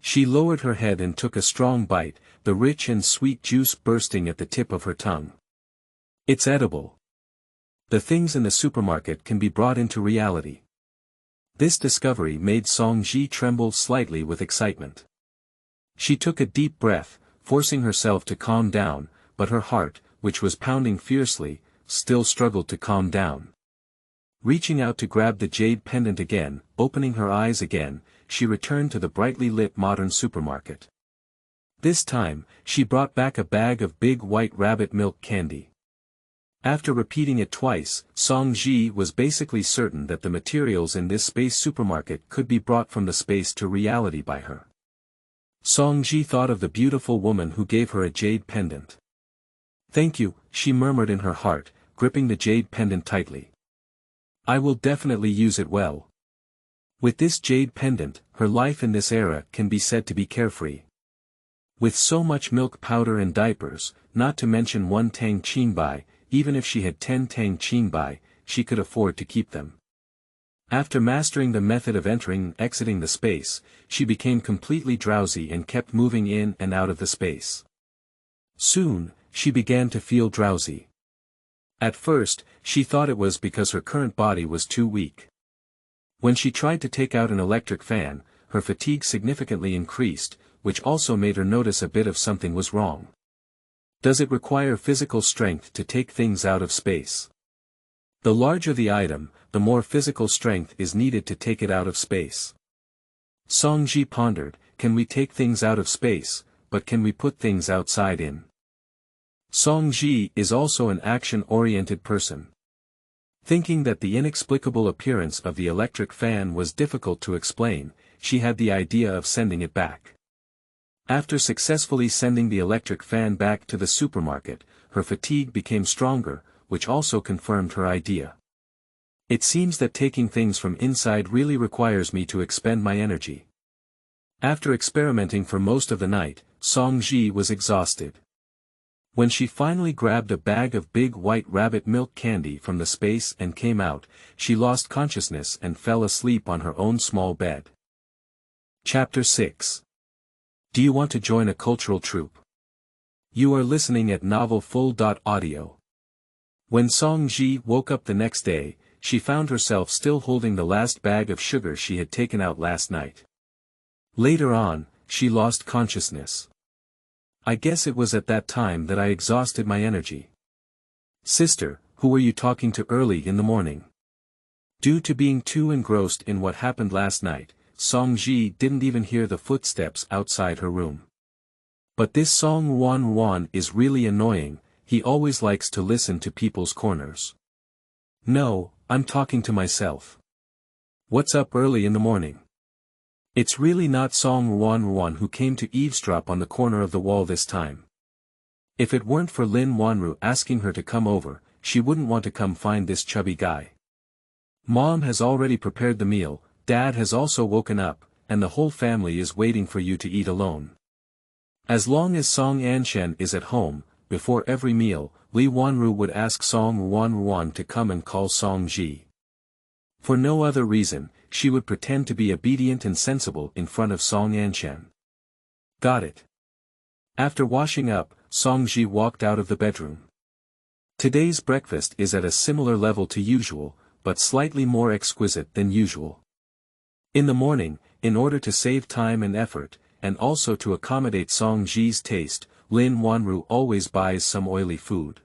She lowered her head and took a strong bite, the rich and sweet juice bursting at the tip of her tongue. It's edible. The things in the supermarket can be brought into reality. This discovery made Song Zhi tremble slightly with excitement. She took a deep breath, forcing herself to calm down, but her heart, which was pounding fiercely, still struggled to calm down. Reaching out to grab the jade pendant again, opening her eyes again, she returned to the brightly lit modern supermarket. This time, she brought back a bag of big white rabbit milk candy. After repeating it twice, Song Zhi was basically certain that the materials in this space supermarket could be brought from the space to reality by her. Song Zhi thought of the beautiful woman who gave her a jade pendant. "Thank you," she murmured in her heart, gripping the jade pendant tightly. "I will definitely use it well." With this jade pendant, her life in this era can be said to be carefree. With so much milk powder and diapers, not to mention 1 Tang Junhe, even if she had 10 Tang Junhe, she could afford to keep them. After mastering the method of entering and exiting the space, she became completely drowsy and kept moving in and out of the space. Soon, she began to feel drowsy. At first, she thought it was because her current body was too weak. When she tried to take out an electric fan, her fatigue significantly increased, which also made her notice a bit of something was wrong. Does it require physical strength to take things out of space? The larger the item, the more physical strength is needed to take it out of space. Song Zhi pondered, can we take things out of space, but can we put things outside in? Song Zhi is also an action-oriented person. Thinking that the inexplicable appearance of the electric fan was difficult to explain, she had the idea of sending it back. After successfully sending the electric fan back to the supermarket, her fatigue became stronger, which also confirmed her idea. It seems that taking things from inside really requires me to expend my energy. After experimenting for most of the night, Song Zhi was exhausted. When she finally grabbed a bag of big white rabbit milk candy from the space and came out, she lost consciousness and fell asleep on her own small bed. Chapter 6. Do you want to join a cultural troupe? You are listening at novelfull.audio. When Song Zhi woke up the next day, she found herself still holding the last bag of sugar she had taken out last night. Later on, she lost consciousness. I guess it was at that time that I exhausted my energy. Sister, who were you talking to early in the morning? Due to being too engrossed in what happened last night, Song Zhi didn't even hear the footsteps outside her room. But this Song Wan is really annoying, he always likes to listen to people's corners. No, I'm talking to myself. What's up early in the morning? It's really not Song Wan who came to eavesdrop on the corner of the wall this time. If it weren't for Lin Wanru asking her to come over, she wouldn't want to come find this chubby guy. Mom has already prepared the meal, Dad has also woken up, and the whole family is waiting for you to eat alone. As long as Song Anshan is at home, before every meal, Li Wanru would ask Song Wan to come and call Song Zhi. For no other reason, she would pretend to be obedient and sensible in front of Song Anshan. Got it. After washing up, Song Zhi walked out of the bedroom. Today's breakfast is at a similar level to usual, but slightly more exquisite than usual. In the morning, in order to save time and effort, and also to accommodate Song Zhi's taste, Lin Wanru always buys some oily food.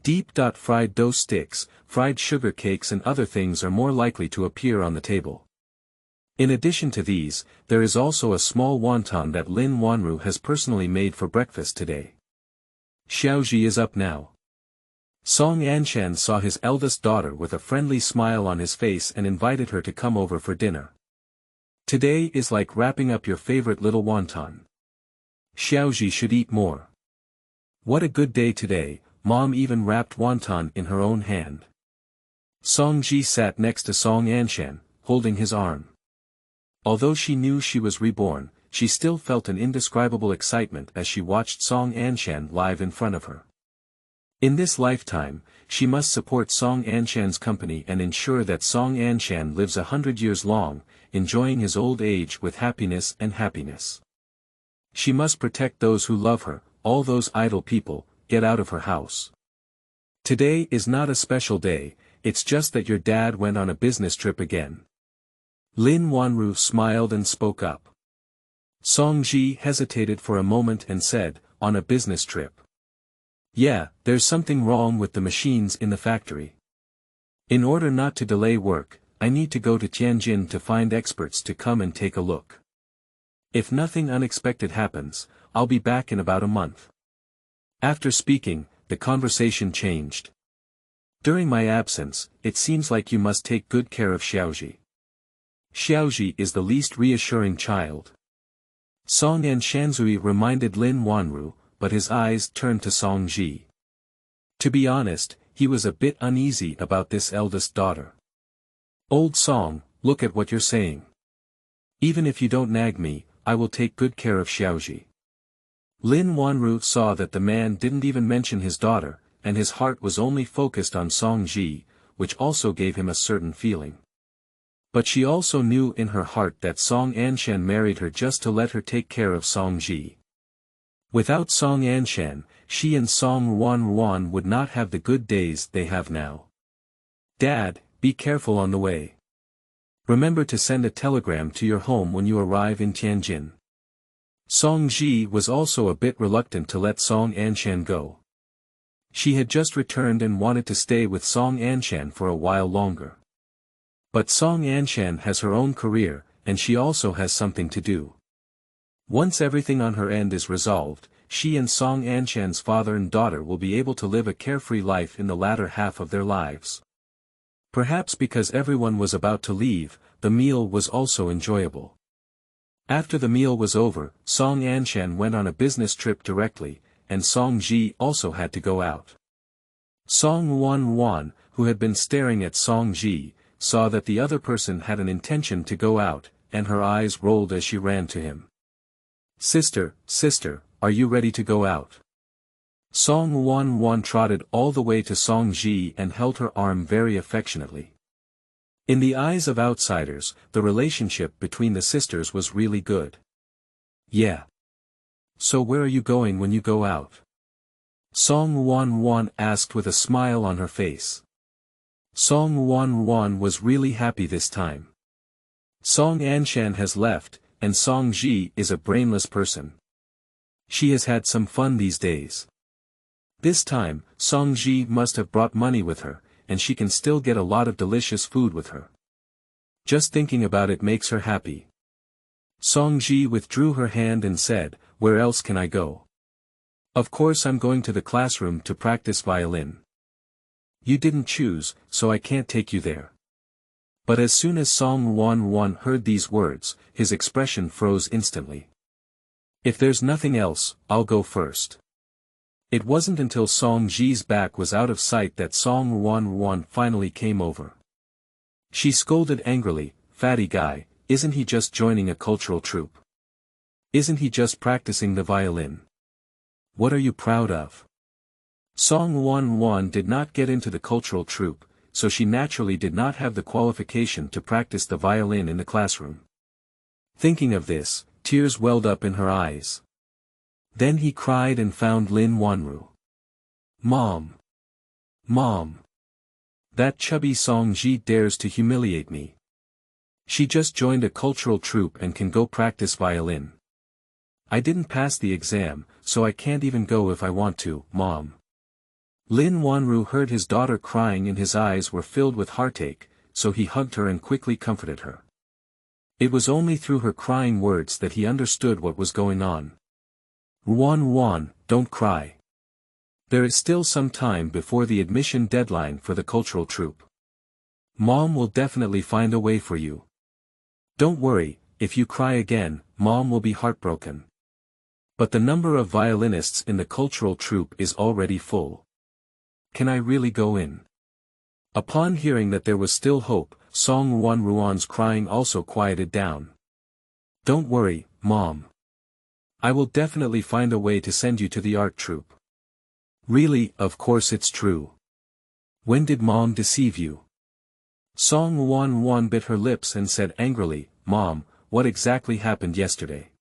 Deep-fried dough sticks, fried sugar cakes and other things are more likely to appear on the table. In addition to these, there is also a small wonton that Lin Wanru has personally made for breakfast today. Xiaoji is up now. Song Anshan saw his eldest daughter with a friendly smile on his face and invited her to come over for dinner. Today is like wrapping up your favorite little wonton. Xiaoji should eat more. What a good day today, Mom even wrapped wonton in her own hand. Song Zhi sat next to Song Anshan, holding his arm. Although she knew she was reborn, she still felt an indescribable excitement as she watched Song Anshan live in front of her. In this lifetime, she must support Song Anshan's company and ensure that Song Anshan lives 100 years long, enjoying his old age with happiness and happiness. She must protect those who love her, all those idle people, get out of her house. Today is not a special day, it's just that your dad went on a business trip again. Lin Wanru smiled and spoke up. Song Zhi hesitated for a moment and said, on a business trip. Yeah, there's something wrong with the machines in the factory. In order not to delay work, I need to go to Tianjin to find experts to come and take a look. If nothing unexpected happens, I'll be back in about a month. After speaking, the conversation changed. During my absence, it seems like you must take good care of Xiaoji. Xiaoji is the least reassuring child. Song and Shanzui reminded Lin Wanru, but his eyes turned to Song Zhi. To be honest, he was a bit uneasy about this eldest daughter. Old Song, look at what you're saying. Even if you don't nag me, I will take good care of Xiaoji. Lin Wanru saw that the man didn't even mention his daughter, and his heart was only focused on Song Zhi, which also gave him a certain feeling. But she also knew in her heart that Song Anshan married her just to let her take care of Song Zhi. Without Song Anshan, she and Song Wanruan would not have the good days they have now. Dad, be careful on the way. Remember to send a telegram to your home when you arrive in Tianjin. Song Zhi was also a bit reluctant to let Song Anshan go. She had just returned and wanted to stay with Song Anshan for a while longer. But Song Anshan has her own career, and she also has something to do. Once everything on her end is resolved, she and Song Anshan's father and daughter will be able to live a carefree life in the latter half of their lives. Perhaps because everyone was about to leave, the meal was also enjoyable. After the meal was over, Song Anshan went on a business trip directly, and Song Zhi also had to go out. Song Wanruan, who had been staring at Song Zhi, saw that the other person had an intention to go out, and her eyes rolled as she ran to him. Sister, are you ready to go out? Song Wanruan trotted all the way to Song Zhi and held her arm very affectionately. In the eyes of outsiders, the relationship between the sisters was really good. Yeah. So where are you going when you go out? Song Wanruan asked with a smile on her face. Song Wanruan was really happy this time. Song Anshan has left, and Song Zhi is a brainless person. She has had some fun these days. This time, Song Zhi must have brought money with her, and she can still get a lot of delicious food with her. Just thinking about it makes her happy. Song Zhi withdrew her hand and said, where else can I go? Of course I'm going to the classroom to practice violin. You didn't choose, so I can't take you there. But as soon as Song Wanruan heard these words, his expression froze instantly. If there's nothing else, I'll go first. It wasn't until Song Zhi's back was out of sight that Song Wanruan finally came over. She scolded angrily, fatty guy, isn't he just joining a cultural troupe? Isn't he just practicing the violin? What are you proud of? Song Wanruan did not get into the cultural troupe, so she naturally did not have the qualification to practice the violin in the classroom. Thinking of this, tears welled up in her eyes. Then he cried and found Lin Wanru. Mom! Mom! That chubby Song Zhi dares to humiliate me. She just joined a cultural troupe and can go practice violin. I didn't pass the exam, so I can't even go if I want to, Mom. Lin Wanru heard his daughter crying and his eyes were filled with heartache, so he hugged her and quickly comforted her. It was only through her crying words that he understood what was going on. Wanruan, don't cry. There is still some time before the admission deadline for the cultural troupe. Mom will definitely find a way for you. Don't worry, if you cry again, Mom will be heartbroken. But the number of violinists in the cultural troupe is already full. Can I really go in? Upon hearing that there was still hope, Song Ruan's crying also quieted down. Don't worry, Mom. I will definitely find a way to send you to the art troupe. Really, of course it's true. When did Mom deceive you? Song Ruan bit her lips and said angrily, Mom, what exactly happened yesterday?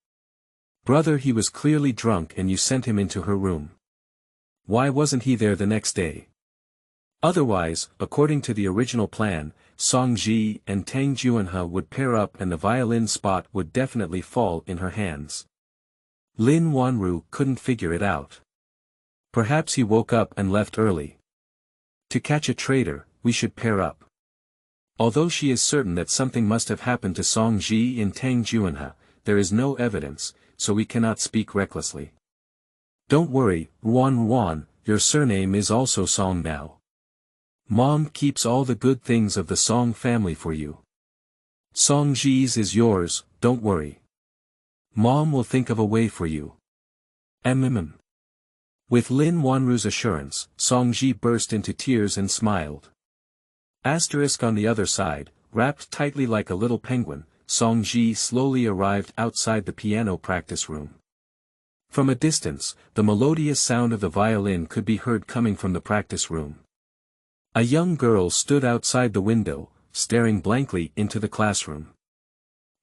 Brother, he was clearly drunk and you sent him into her room. Why wasn't he there the next day? Otherwise, according to the original plan, Song Zhi and Tangjun and He would pair up and the violin spot would definitely fall in her hands. Lin Wanru couldn't figure it out. Perhaps he woke up and left early. To catch a traitor, we should pair up. Although she is certain that something must have happened to Song Zhi and Tangjun and He, there is no evidence, so we cannot speak recklessly. Don't worry, Ruan, your surname is also Song now. Mom keeps all the good things of the Song family for you. Song Zhi's is yours, don't worry. Mom will think of a way for you. With Lin Wanru's assurance, Song Zhi burst into tears and smiled. On the other side, wrapped tightly like a little penguin, Song Zhi slowly arrived outside the piano practice room. From a distance, the melodious sound of the violin could be heard coming from the practice room. A young girl stood outside the window, staring blankly into the classroom.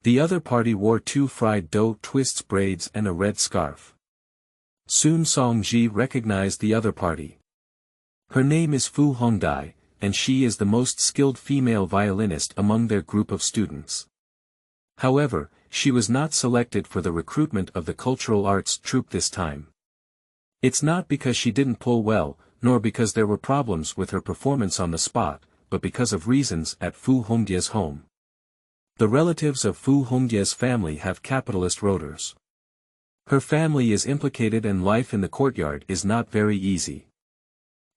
The other party wore 2 fried dough twists braids and a red scarf. Soon Song Zhi recognized the other party. Her name is Fu Hongdai, and she is the most skilled female violinist among their group of students. However, she was not selected for the recruitment of the cultural arts troupe this time. It's not because she didn't pull well, nor because there were problems with her performance on the spot, but because of reasons at Fu Hongdie's home. The relatives of Fu Hongdie's family have capitalist rotors. Her family is implicated and life in the courtyard is not very easy.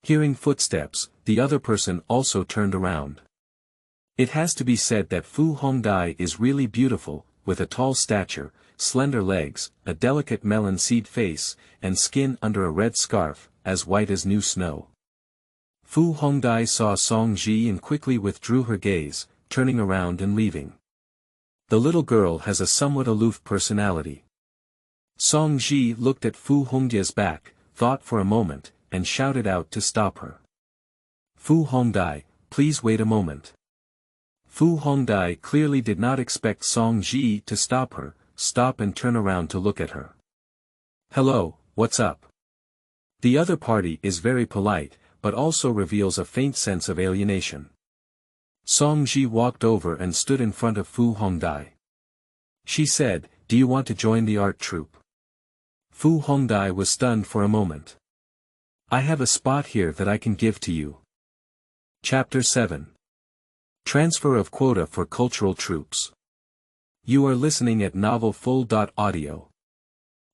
Hearing footsteps, the other person also turned around. It has to be said that Fu Hongdai is really beautiful, with a tall stature, slender legs, a delicate melon seed face, and skin under a red scarf, as white as new snow. Fu Hongdai saw Song Zhi and quickly withdrew her gaze, turning around and leaving. The little girl has a somewhat aloof personality. Song Zhi looked at Fu Hongdie's back, thought for a moment, and shouted out to stop her. Fu Hongdai, please wait a moment. Fu Hongdai clearly did not expect Song Zhi to stop and turn around to look at her. Hello, what's up? The other party is very polite, but also reveals a faint sense of alienation. Song Zhi walked over and stood in front of Fu Hongdai. She said, do you want to join the art troupe? Fu Hongdai was stunned for a moment. I have a spot here that I can give to you. Chapter 7. Transfer of quota for cultural troupes. You are listening at novelfull.audio.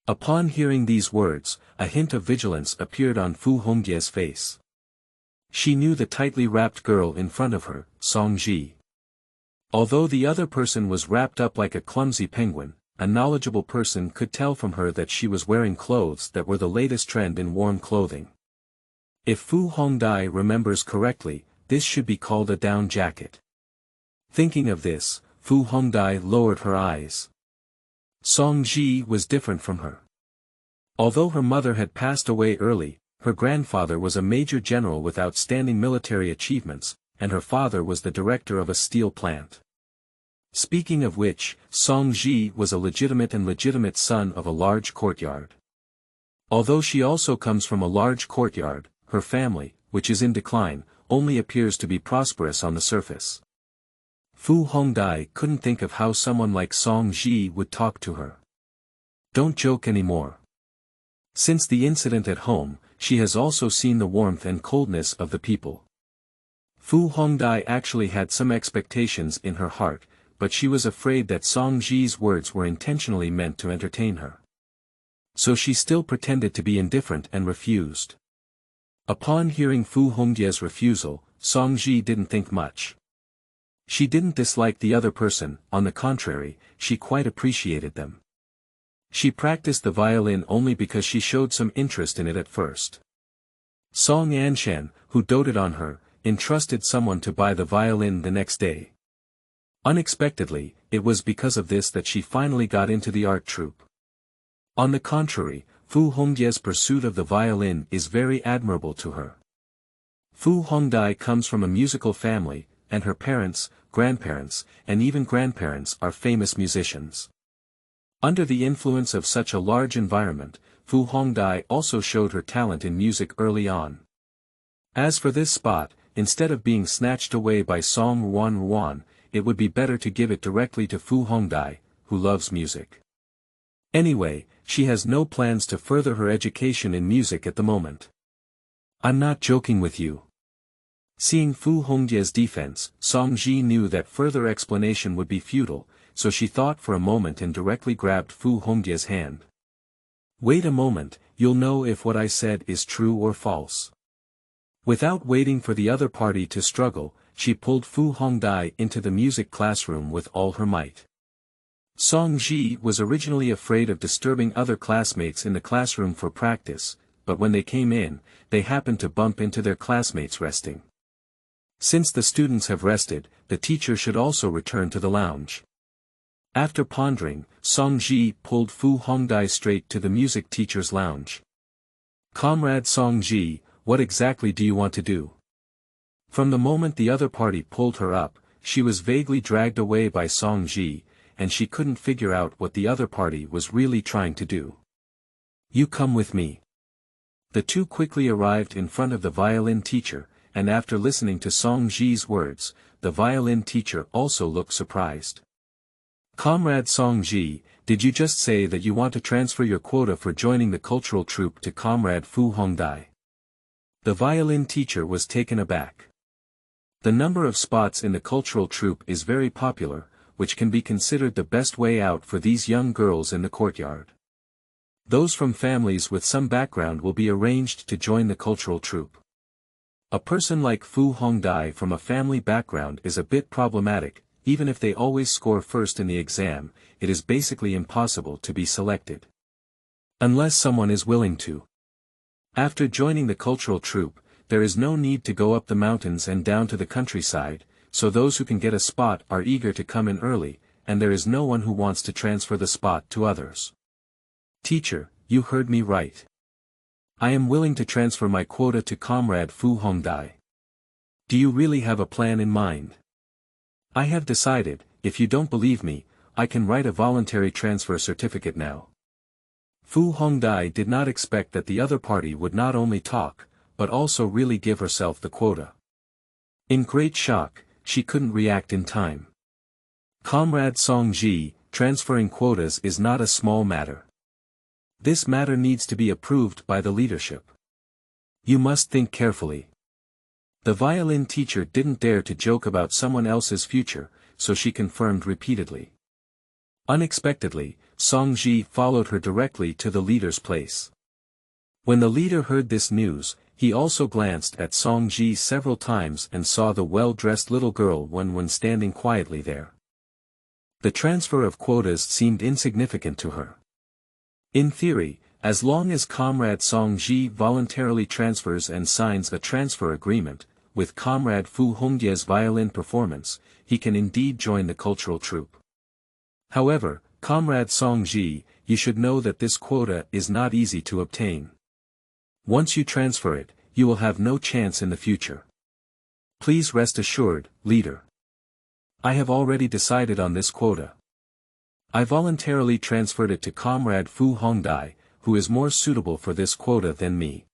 Upon hearing these words, a hint of vigilance appeared on Fu Hongdie's face. She knew the tightly wrapped girl in front of her, Song Zhi. Although the other person was wrapped up like a clumsy penguin, a knowledgeable person could tell from her that she was wearing clothes that were the latest trend in warm clothing. If Fu Hongdai remembers correctly, this should be called a down jacket. Thinking of this, Fu Hongdai lowered her eyes. Song Zhi was different from her. Although her mother had passed away early, her grandfather was a major general with outstanding military achievements, and her father was the director of a steel plant. Speaking of which, Song Zhi was a legitimate son of a large courtyard. Although she also comes from a large courtyard, her family, which is in decline, only appears to be prosperous on the surface. Fu Hongdai couldn't think of how someone like Song Zhi would talk to her. Don't joke anymore. Since the incident at home, she has also seen the warmth and coldness of the people. Fu Hongdai actually had some expectations in her heart, but she was afraid that Song Zhi's words were intentionally meant to entertain her. So she still pretended to be indifferent and refused. Upon hearing Fu Hongjie's refusal, Song Zhi didn't think much. She didn't dislike the other person, on the contrary, she quite appreciated them. She practiced the violin only because she showed some interest in it at first. Song Anshan, who doted on her, entrusted someone to buy the violin the next day. Unexpectedly, it was because of this that she finally got into the art troupe. On the contrary, Fu Hongjie's pursuit of the violin is very admirable to her. Fu Hongdai comes from a musical family, and her parents, grandparents, and even grandparents are famous musicians. Under the influence of such a large environment, Fu Hongdai also showed her talent in music early on. As for this spot, instead of being snatched away by Song Ruan, it would be better to give it directly to Fu Hongdai, who loves music. Anyway, she has no plans to further her education in music at the moment. I'm not joking with you. Seeing Fu Hongjie's defense, Song Zhi knew that further explanation would be futile, so she thought for a moment and directly grabbed Fu Hongjie's hand. Wait a moment, you'll know if what I said is true or false. Without waiting for the other party to struggle, she pulled Fu Hongdai into the music classroom with all her might. Song Zhi was originally afraid of disturbing other classmates in the classroom for practice, but when they came in, they happened to bump into their classmates resting. Since the students have rested, the teacher should also return to the lounge. After pondering, Song Zhi pulled Fu Hongdai straight to the music teacher's lounge. Comrade Song Zhi, what exactly do you want to do? From the moment the other party pulled her up, she was vaguely dragged away by Song Zhi, and she couldn't figure out what the other party was really trying to do. You come with me. The two quickly arrived in front of the violin teacher, and after listening to Song Zhi's words, the violin teacher also looked surprised. Comrade Song Zhi, did you just say that you want to transfer your quota for joining the cultural troupe to Comrade Fu Hongdai? The violin teacher was taken aback. The number of spots in the cultural troupe is very popular, which can be considered the best way out for these young girls in the courtyard. Those from families with some background will be arranged to join the cultural troupe. A person like Fu Hongdai from a family background is a bit problematic, even if they always score first in the exam, it is basically impossible to be selected. Unless someone is willing to. After joining the cultural troupe, there is no need to go up the mountains and down to the countryside, so those who can get a spot are eager to come in early, and there is no one who wants to transfer the spot to others. Teacher, you heard me right. I am willing to transfer my quota to Comrade Fu Hongdai. Do you really have a plan in mind? I have decided, if you don't believe me, I can write a voluntary transfer certificate now. Fu Hongdai did not expect that the other party would not only talk, but also really give herself the quota. In great shock, she couldn't react in time. Comrade Song Zhi, transferring quotas is not a small matter. This matter needs to be approved by the leadership. You must think carefully. The violin teacher didn't dare to joke about someone else's future, so she confirmed repeatedly. Unexpectedly, Song Zhi followed her directly to the leader's place. When the leader heard this news, he also glanced at Song Zhi several times and saw the well-dressed little girl when standing quietly there. The transfer of quotas seemed insignificant to her. In theory, as long as Comrade Song Zhi voluntarily transfers and signs a transfer agreement, with Comrade Fu Hongjie's violin performance, he can indeed join the cultural troupe. However, Comrade Song Zhi, you should know that this quota is not easy to obtain. Once you transfer it, you will have no chance in the future. Please rest assured, leader. I have already decided on this quota. I voluntarily transferred it to Comrade Fu Hongdai, who is more suitable for this quota than me.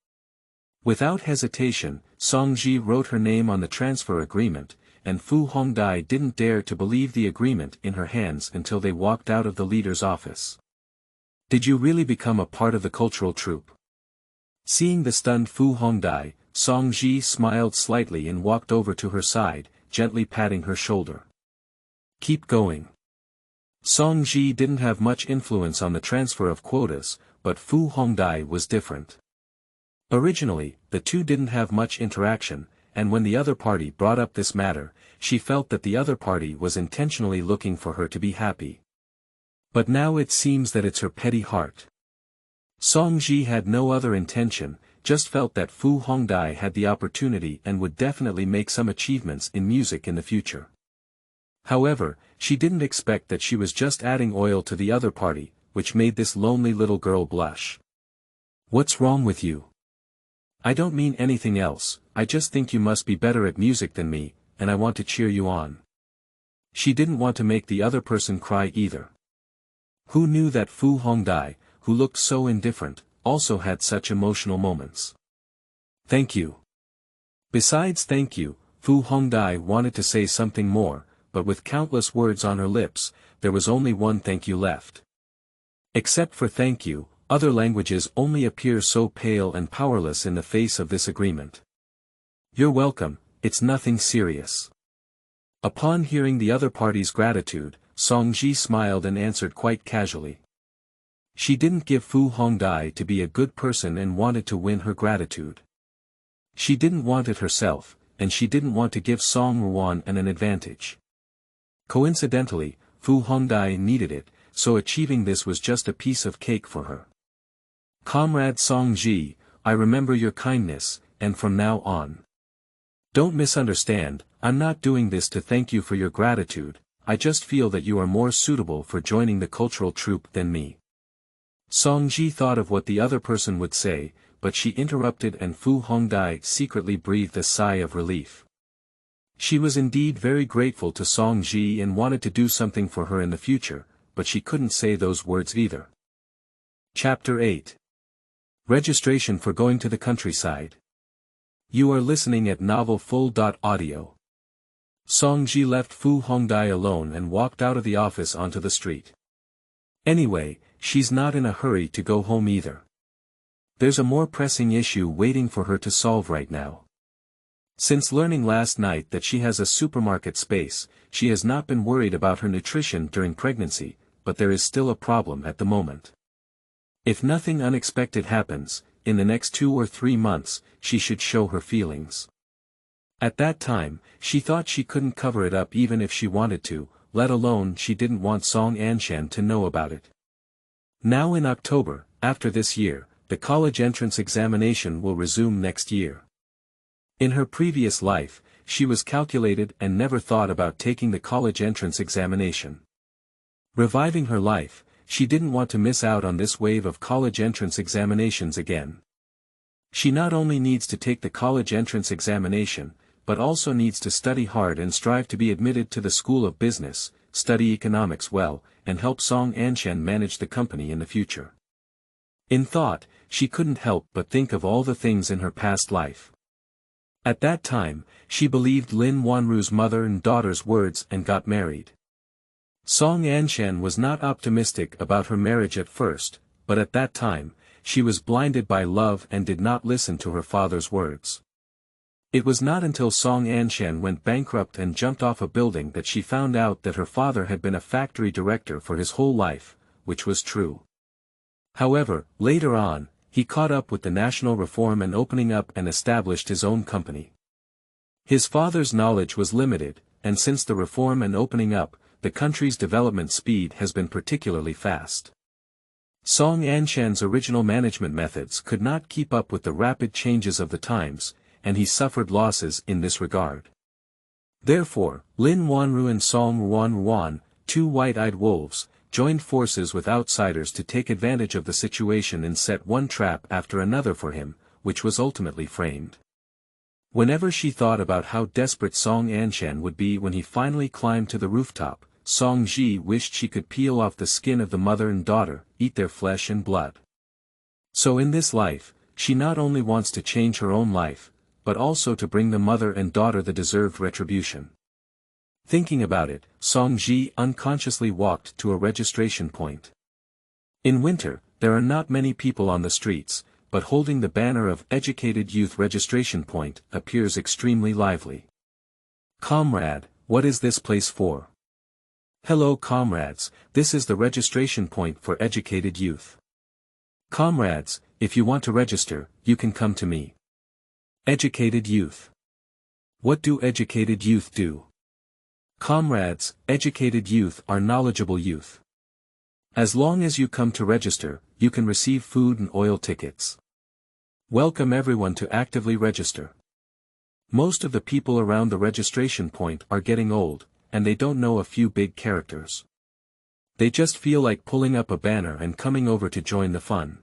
Without hesitation, Song Zhi wrote her name on the transfer agreement, and Fu Hongdai didn't dare to believe the agreement in her hands until they walked out of the leader's office. Did you really become a part of the cultural troupe? Seeing the stunned Fu Hongdai, Song Zhi smiled slightly and walked over to her side, gently patting her shoulder. Keep going. Song Zhi didn't have much influence on the transfer of quotas, but Fu Hongdai was different. Originally, the two didn't have much interaction, and when the other party brought up this matter, she felt that the other party was intentionally looking for her to be happy. But now it seems that it's her petty heart. Song Zhi had no other intention, just felt that Fu Hongdai had the opportunity and would definitely make some achievements in music in the future. However, she didn't expect that she was just adding oil to the other party, which made this lonely little girl blush. "What's wrong with you? I don't mean anything else, I just think you must be better at music than me, and I want to cheer you on." She didn't want to make the other person cry either. Who knew that Fu Hongdai, who looked so indifferent, also had such emotional moments? "Thank you." Besides thank you, Fu Hongdai wanted to say something more, but with countless words on her lips, there was only one thank you left. Except for thank you, other languages only appear so pale and powerless in the face of this agreement. "You're welcome, it's nothing serious." Upon hearing the other party's gratitude, Song Zhi smiled and answered quite casually. She didn't give Fu Hongdai to be a good person and wanted to win her gratitude. She didn't want it herself, and she didn't want to give Song Ruan an advantage. Coincidentally, Fu Hongdai needed it, so achieving this was just a piece of cake for her. "Comrade Song Zhi, I remember your kindness, and from now on. Don't misunderstand, I'm not doing this to thank you for your gratitude, I just feel that you are more suitable for joining the cultural troupe than me." Song Zhi thought of what the other person would say, but she interrupted and Fu Hongdai secretly breathed a sigh of relief. She was indeed very grateful to Song Zhi and wanted to do something for her in the future, but she couldn't say those words either. Chapter 8. Registration for going to the countryside. You are listening at novelfull.audio. Song Zhi left Fu Hongdai alone and walked out of the office onto the street. Anyway, she's not in a hurry to go home either. There's a more pressing issue waiting for her to solve right now. Since learning last night that she has a supermarket space, she has not been worried about her nutrition during pregnancy, but there is still a problem at the moment. If nothing unexpected happens, in the next 2 or 3 months, she should show her feelings. At that time, she thought she couldn't cover it up even if she wanted to, let alone she didn't want Song Anshan to know about it. Now in October, after this year, the college entrance examination will resume next year. In her previous life, she was calculated and never thought about taking the college entrance examination. Reviving her life, she didn't want to miss out on this wave of college entrance examinations again. She not only needs to take the college entrance examination, but also needs to study hard and strive to be admitted to the School of Business, study economics well, and help Song Anshan manage the company in the future. In thought, she couldn't help but think of all the things in her past life. At that time, she believed Lin Wanru's mother and daughter's words and got married. Song Anshan was not optimistic about her marriage at first, but at that time, she was blinded by love and did not listen to her father's words. It was not until Song Anshan went bankrupt and jumped off a building that she found out that her father had been a factory director for his whole life, which was true. However, later on, he caught up with the national reform and opening up and established his own company. His father's knowledge was limited, and since the reform and opening up, the country's development speed has been particularly fast. Song Anshan's original management methods could not keep up with the rapid changes of the times, and he suffered losses in this regard. Therefore, Lin Wanru and Song Ruan, 2 white-eyed wolves, joined forces with outsiders to take advantage of the situation and set one trap after another for him, which was ultimately framed. Whenever she thought about how desperate Song Anshan would be when he finally climbed to the rooftop, Song Zhi wished she could peel off the skin of the mother and daughter, eat their flesh and blood. So in this life, she not only wants to change her own life, but also to bring the mother and daughter the deserved retribution. Thinking about it, Song Zhi unconsciously walked to a registration point. In winter, there are not many people on the streets, but holding the banner of Educated Youth Registration Point appears extremely lively. "Comrade, what is this place for?" "Hello comrades, this is the registration point for educated youth." "Comrades, if you want to register, you can come to me. Educated youth. What do educated youth do? Comrades, educated youth are knowledgeable youth. As long as you come to register, you can receive food and oil tickets. Welcome everyone to actively register. Most of the people around the registration point are getting old, and they don't know a few big characters. They just feel like pulling up a banner and coming over to join the fun.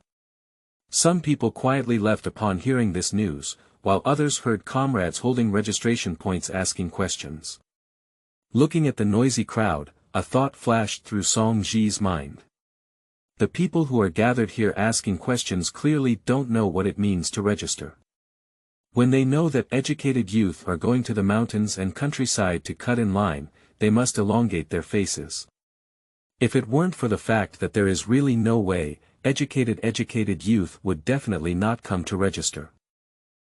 Some people quietly left upon hearing this news, while others heard comrades holding registration points asking questions. Looking at the noisy crowd, a thought flashed through Song Zhi's mind. The people who are gathered here asking questions clearly don't know what it means to register. When they know that educated youth are going to the mountains and countryside to cut in line, they must elongate their faces. If it weren't for the fact that there is really no way, educated youth would definitely not come to register.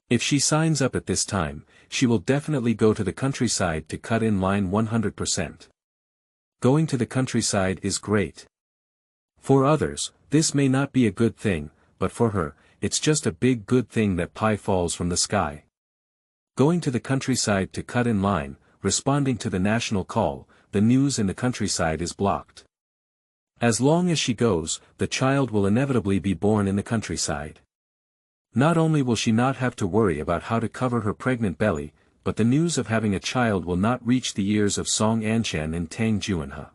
If she signs up at this time, she will definitely go to the countryside to cut in line 100%. Going to the countryside is great. For others, this may not be a good thing, but for her, it's just a big good thing that pie falls from the sky. Going to the countryside to cut in line, responding to the national call, the news in the countryside is blocked. As long as she goes, the child will inevitably be born in the countryside. Not only will she not have to worry about how to cover her pregnant belly, but the news of having a child will not reach the ears of Song Anshan and Tang Junhe.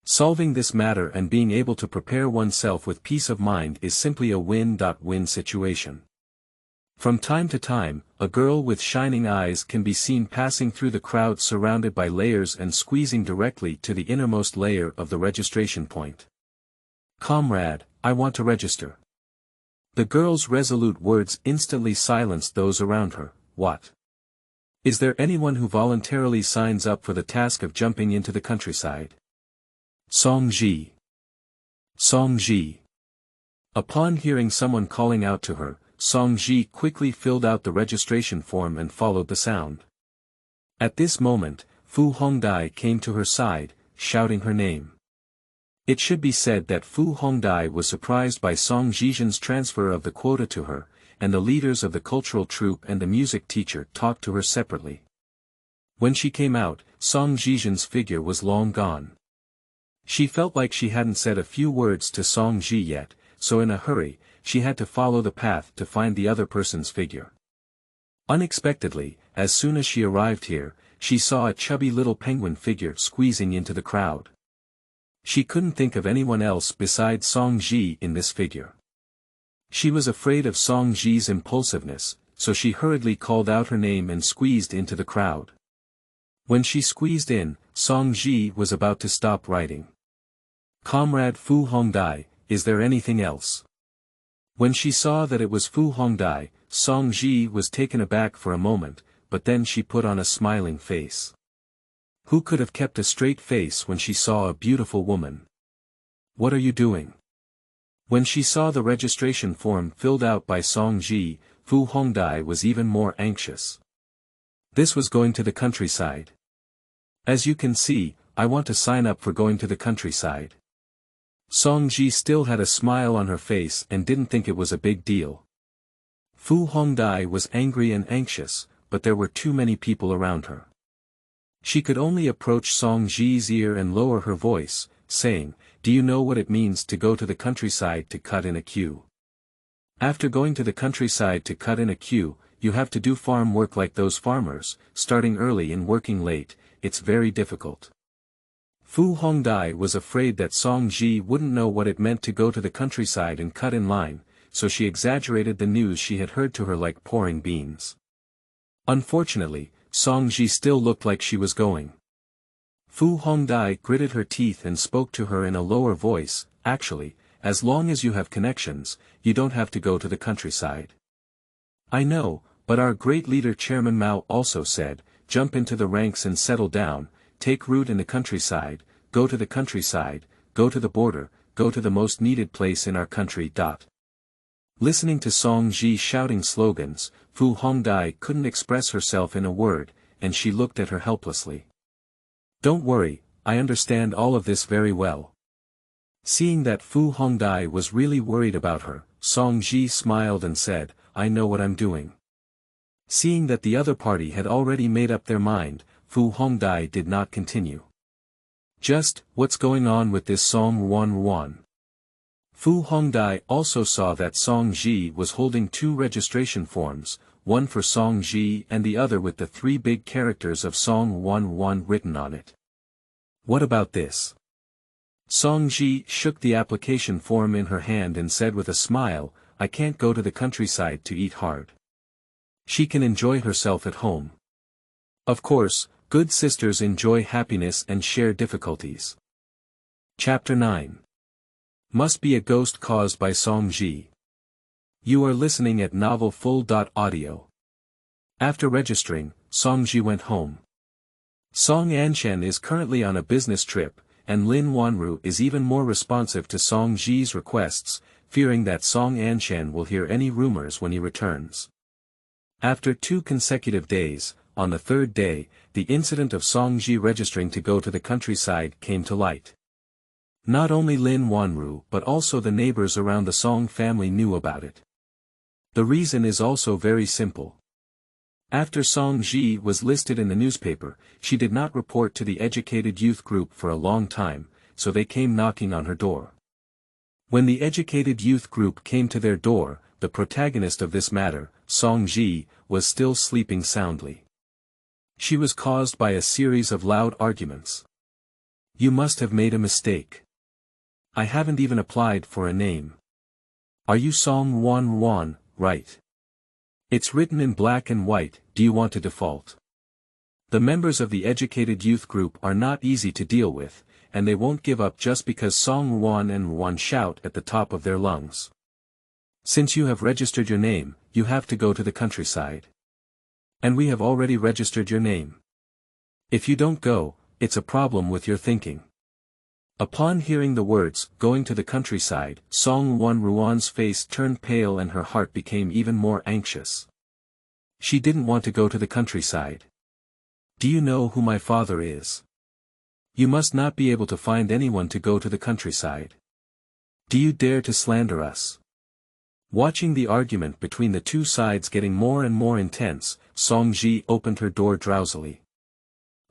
Solving this matter and being able to prepare oneself with peace of mind is simply a win-win situation. From time to time, a girl with shining eyes can be seen passing through the crowd surrounded by layers and squeezing directly to the innermost layer of the registration point. Comrade, I want to register. The girl's resolute words instantly silenced those around her. What? Is there anyone who voluntarily signs up for the task of jumping into the countryside? Song Zhi. Song Zhi. Upon hearing someone calling out to her, Song Zhi quickly filled out the registration form and followed the sound. At this moment, Fu Hongdai came to her side, shouting her name. It should be said that Fu Hongdai was surprised by Song Zhi's transfer of the quota to her, and the leaders of the cultural troupe and the music teacher talked to her separately. When she came out, Song Zhi's figure was long gone. She felt like she hadn't said a few words to Song Zhi yet, so in a hurry, she had to follow the path to find the other person's figure. Unexpectedly, as soon as she arrived here, she saw a chubby little penguin figure squeezing into the crowd. She couldn't think of anyone else besides Song Zhi in this figure. She was afraid of Song Zhi's impulsiveness, so she hurriedly called out her name and squeezed into the crowd. When she squeezed in, Song Zhi was about to stop writing. Comrade Fu Hongdai, is there anything else? When she saw that it was Fu Hongdai, Song Zhi was taken aback for a moment, but then she put on a smiling face. Who could have kept a straight face when she saw a beautiful woman? What are you doing? When she saw the registration form filled out by Song Zhi, Fu Hongdai was even more anxious. This was going to the countryside. As you can see, I want to sign up for going to the countryside. Song Zhi still had a smile on her face and didn't think it was a big deal. Fu Hongdai was angry and anxious, but there were too many people around her. She could only approach Song Zhi's ear and lower her voice, saying, "Do you know what it means to go to the countryside to cut in a queue? After going to the countryside to cut in a queue, you have to do farm work like those farmers, starting early and working late. It's very difficult." Fu Hongdai was afraid that Song Zhi wouldn't know what it meant to go to the countryside and cut in line, so she exaggerated the news she had heard to her like pouring beans. Unfortunately, Song Zhi still looked like she was going. Fu Hongdai gritted her teeth and spoke to her in a lower voice, "Actually, as long as you have connections, you don't have to go to the countryside." "I know, but our great leader Chairman Mao also said, jump into the ranks and settle down, take root in the countryside, go to the countryside, go to the border, go to the most needed place in our country. Listening to Song Zhi shouting slogans, Fu Hongdai couldn't express herself in a word, and she looked at her helplessly. "Don't worry, I understand all of this very well." Seeing that Fu Hongdai was really worried about her, Song Zhi smiled and said, I know what I'm doing. Seeing that the other party had already made up their mind, Fu Hongdai did not continue. Just, what's going on with this Song Ruan? Fu Hongdai also saw that Song Zhi was holding 2 registration forms, one for Song Zhi and the other with the 3 big characters of Song Ruan written on it. What about this? Song Zhi shook the application form in her hand and said with a smile, I can't go to the countryside to eat hard. She can enjoy herself at home. Of course, good sisters enjoy happiness and share difficulties. Chapter 9. Must be a ghost caused by Song Zhi. You are listening at novelfull.audio. After registering, Song Zhi went home. Song Anshan is currently on a business trip, and Lin Wanru is even more responsive to Song Zhi's requests, fearing that Song Anshan will hear any rumors when he returns. After 2 consecutive days, on the 3rd day, the incident of Song Zhi registering to go to the countryside came to light. Not only Lin Wanru but also the neighbors around the Song family knew about it. The reason is also very simple. After Song Zhi was listed in the newspaper, she did not report to the educated youth group for a long time, so they came knocking on her door. When the educated youth group came to their door, the protagonist of this matter, Song Zhi, was still sleeping soundly. She was caused by a series of loud arguments. You must have made a mistake. I haven't even applied for a name. Are you Song Ruan, right? It's written in black and white, do you want to default? The members of the educated youth group are not easy to deal with, and they won't give up just because Song Ruan shout at the top of their lungs. Since you have registered your name, you have to go to the countryside. And we have already registered your name. If you don't go, it's a problem with your thinking. Upon hearing the words, going to the countryside, Song Ruan's face turned pale and her heart became even more anxious. She didn't want to go to the countryside. Do you know who my father is? You must not be able to find anyone to go to the countryside. Do you dare to slander us? Watching the argument between the 2 sides getting more and more intense, Song Zhi opened her door drowsily.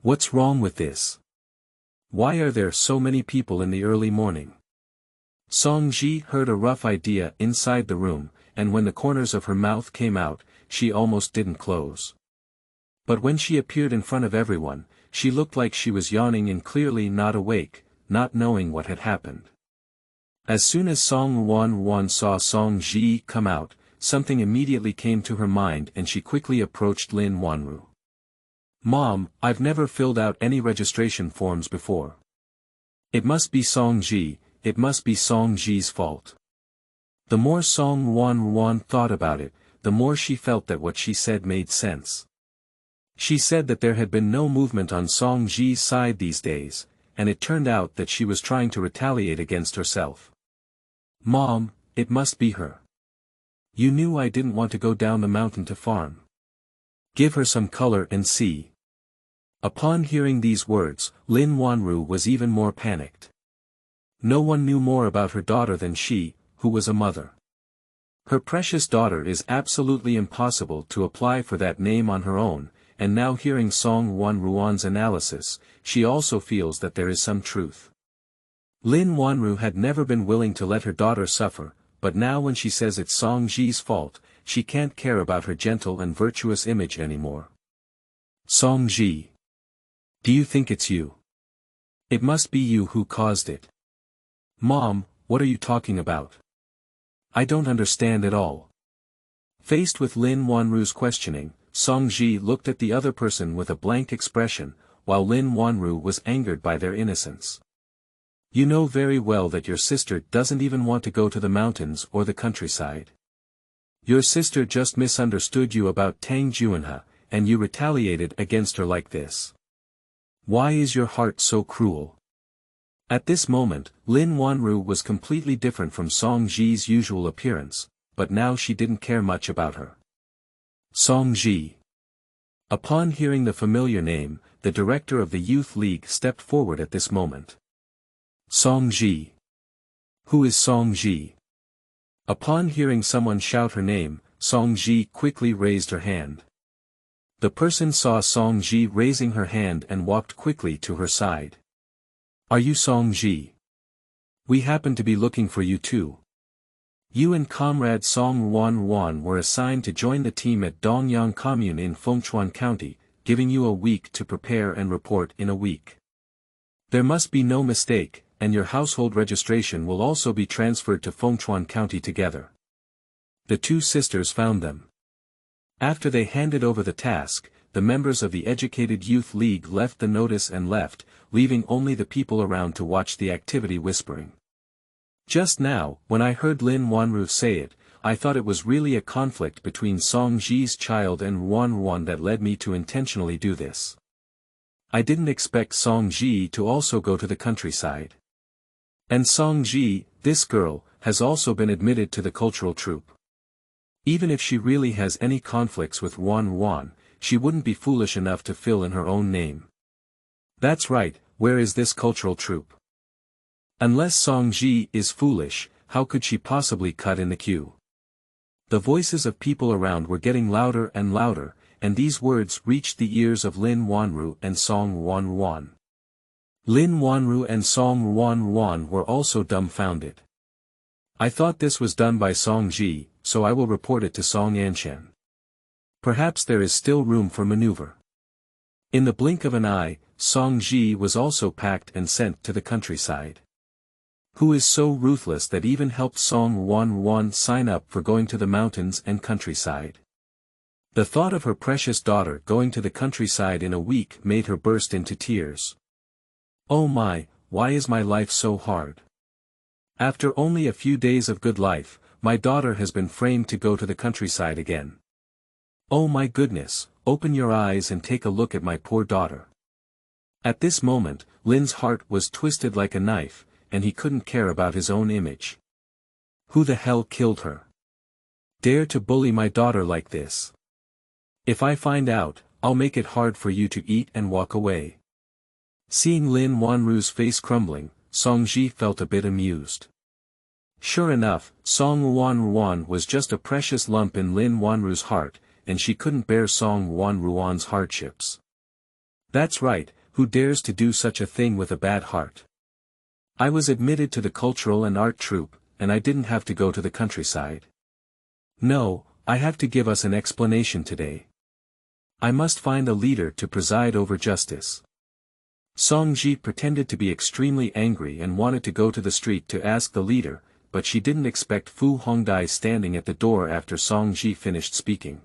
What's wrong with this? Why are there so many people in the early morning? Song Zhi heard a rough idea inside the room, and when the corners of her mouth came out, she almost didn't close. But when she appeared in front of everyone, she looked like she was yawning and clearly not awake, not knowing what had happened. As soon as Song Ruan saw Song Zhi come out, something immediately came to her mind and she quickly approached Lin Wanru. Mom, I've never filled out any registration forms before. It must be Song Zhi, it must be Song Zhi's fault. The more Song Ruan thought about it, the more she felt that what she said made sense. She said that there had been no movement on Song Zhi's side these days, and it turned out that she was trying to retaliate against herself. Mom, it must be her. You knew I didn't want to go down the mountain to farm. Give her some color and see. Upon hearing these words, Lin Wanru was even more panicked. No one knew more about her daughter than she, who was a mother. Her precious daughter is absolutely impossible to apply for that name on her own, and now hearing Song Ruan's analysis, she also feels that there is some truth. Lin Wanru had never been willing to let her daughter suffer, but now when she says it's Song Zhi's fault, she can't care about her gentle and virtuous image anymore. Song Zhi. Do you think it's you? It must be you who caused it. Mom, what are you talking about? I don't understand at all. Faced with Lin Wanru's questioning, Song Zhi looked at the other person with a blank expression, while Lin Wanru was angered by their innocence. You know very well that your sister doesn't even want to go to the mountains or the countryside. Your sister just misunderstood you about Tang Junhe, and you retaliated against her like this. Why is your heart so cruel? At this moment, Lin Wanru was completely different from Song Zhi's usual appearance, but now she didn't care much about her. Song Zhi. Upon hearing the familiar name, the director of the youth league stepped forward at this moment. Song Zhi. Who is Song Zhi? Upon hearing someone shout her name, Song Zhi quickly raised her hand. The person saw Song Zhi raising her hand and walked quickly to her side. Are you Song Zhi? We happen to be looking for you too. You and comrade Song Wan were assigned to join the team at Dongyang Commune in Fengchuan County, giving you a week to prepare and report in a week. There must be no mistake, and your household registration will also be transferred to Fengchuan County together. The two sisters found them. After they handed over the task, the members of the Educated Youth League left the notice and left, leaving only the people around to watch the activity whispering. Just now, when I heard Lin Wanru say it, I thought it was really a conflict between Song Zhi's child and Wan that led me to intentionally do this. I didn't expect Song Zhi to also go to the countryside. And Song Zhi, this girl, has also been admitted to the cultural troupe. Even if she really has any conflicts with Wan, she wouldn't be foolish enough to fill in her own name. That's right, where is this cultural troupe? Unless Song Zhi is foolish, how could she possibly cut in the queue? The voices of people around were getting louder and louder, and these words reached the ears of Lin Wanru and Song Wan. Lin Wanru and Song Wan were also dumbfounded. I thought this was done by Song Zhi, so I will report it to Song Anshan. Perhaps there is still room for maneuver. In the blink of an eye, Song Zhi was also packed and sent to the countryside. Who is so ruthless that even helped Song Wan sign up for going to the mountains and countryside? The thought of her precious daughter going to the countryside in a week made her burst into tears. Oh my, why is my life so hard? After only a few days of good life, my daughter has been framed to go to the countryside again. Oh my goodness, open your eyes and take a look at my poor daughter. At this moment, Lin's heart was twisted like a knife, and he couldn't care about his own image. Who the hell killed her? Dare to bully my daughter like this? If I find out, I'll make it hard for you to eat and walk away. Seeing Lin Wanru's face crumbling, Song Zhi felt a bit amused. Sure enough, Song Wan was just a precious lump in Lin Wanru's heart, and she couldn't bear Song Wan's hardships. That's right, who dares to do such a thing with a bad heart? I was admitted to the cultural and art troupe, and I didn't have to go to the countryside. No, I have to give us an explanation today. I must find a leader to preside over justice. Song Zhi pretended to be extremely angry and wanted to go to the street to ask the leader, but she didn't expect Fu Hongdai standing at the door after Song Zhi finished speaking.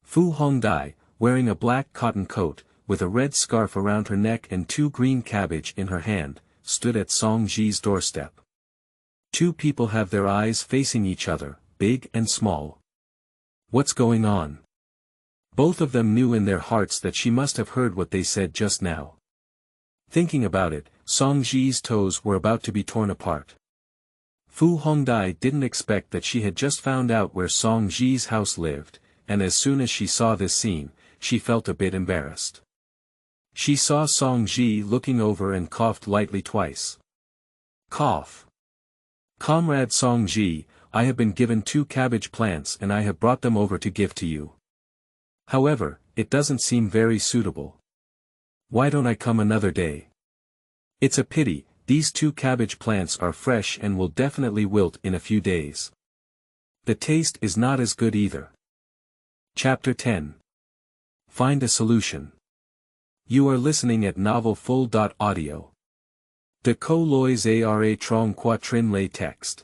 Fu Hongdai, wearing a black cotton coat, with a red scarf around her neck and 2 green cabbage in her hand, stood at Song Zhi's doorstep. Two people have their eyes facing each other, big and small. What's going on? Both of them knew in their hearts that she must have heard what they said just now. Thinking about it, Song Zhi's toes were about to be torn apart. Fu Hongdai didn't expect that she had just found out where Song Zhi's house lived, and as soon as she saw this scene, she felt a bit embarrassed. She saw Song Zhi looking over and coughed lightly twice. Cough. Comrade Song Zhi, I have been given 2 cabbage plants and I have brought them over to give to you. However, it doesn't seem very suitable. Why don't I come another day? It's a pity, these 2 cabbage plants are fresh and will definitely wilt in a few days. The taste is not as good either. Chapter 10. Find a solution. You are listening at Novel Full. Audio. De co lois ara trong quatrin lay text.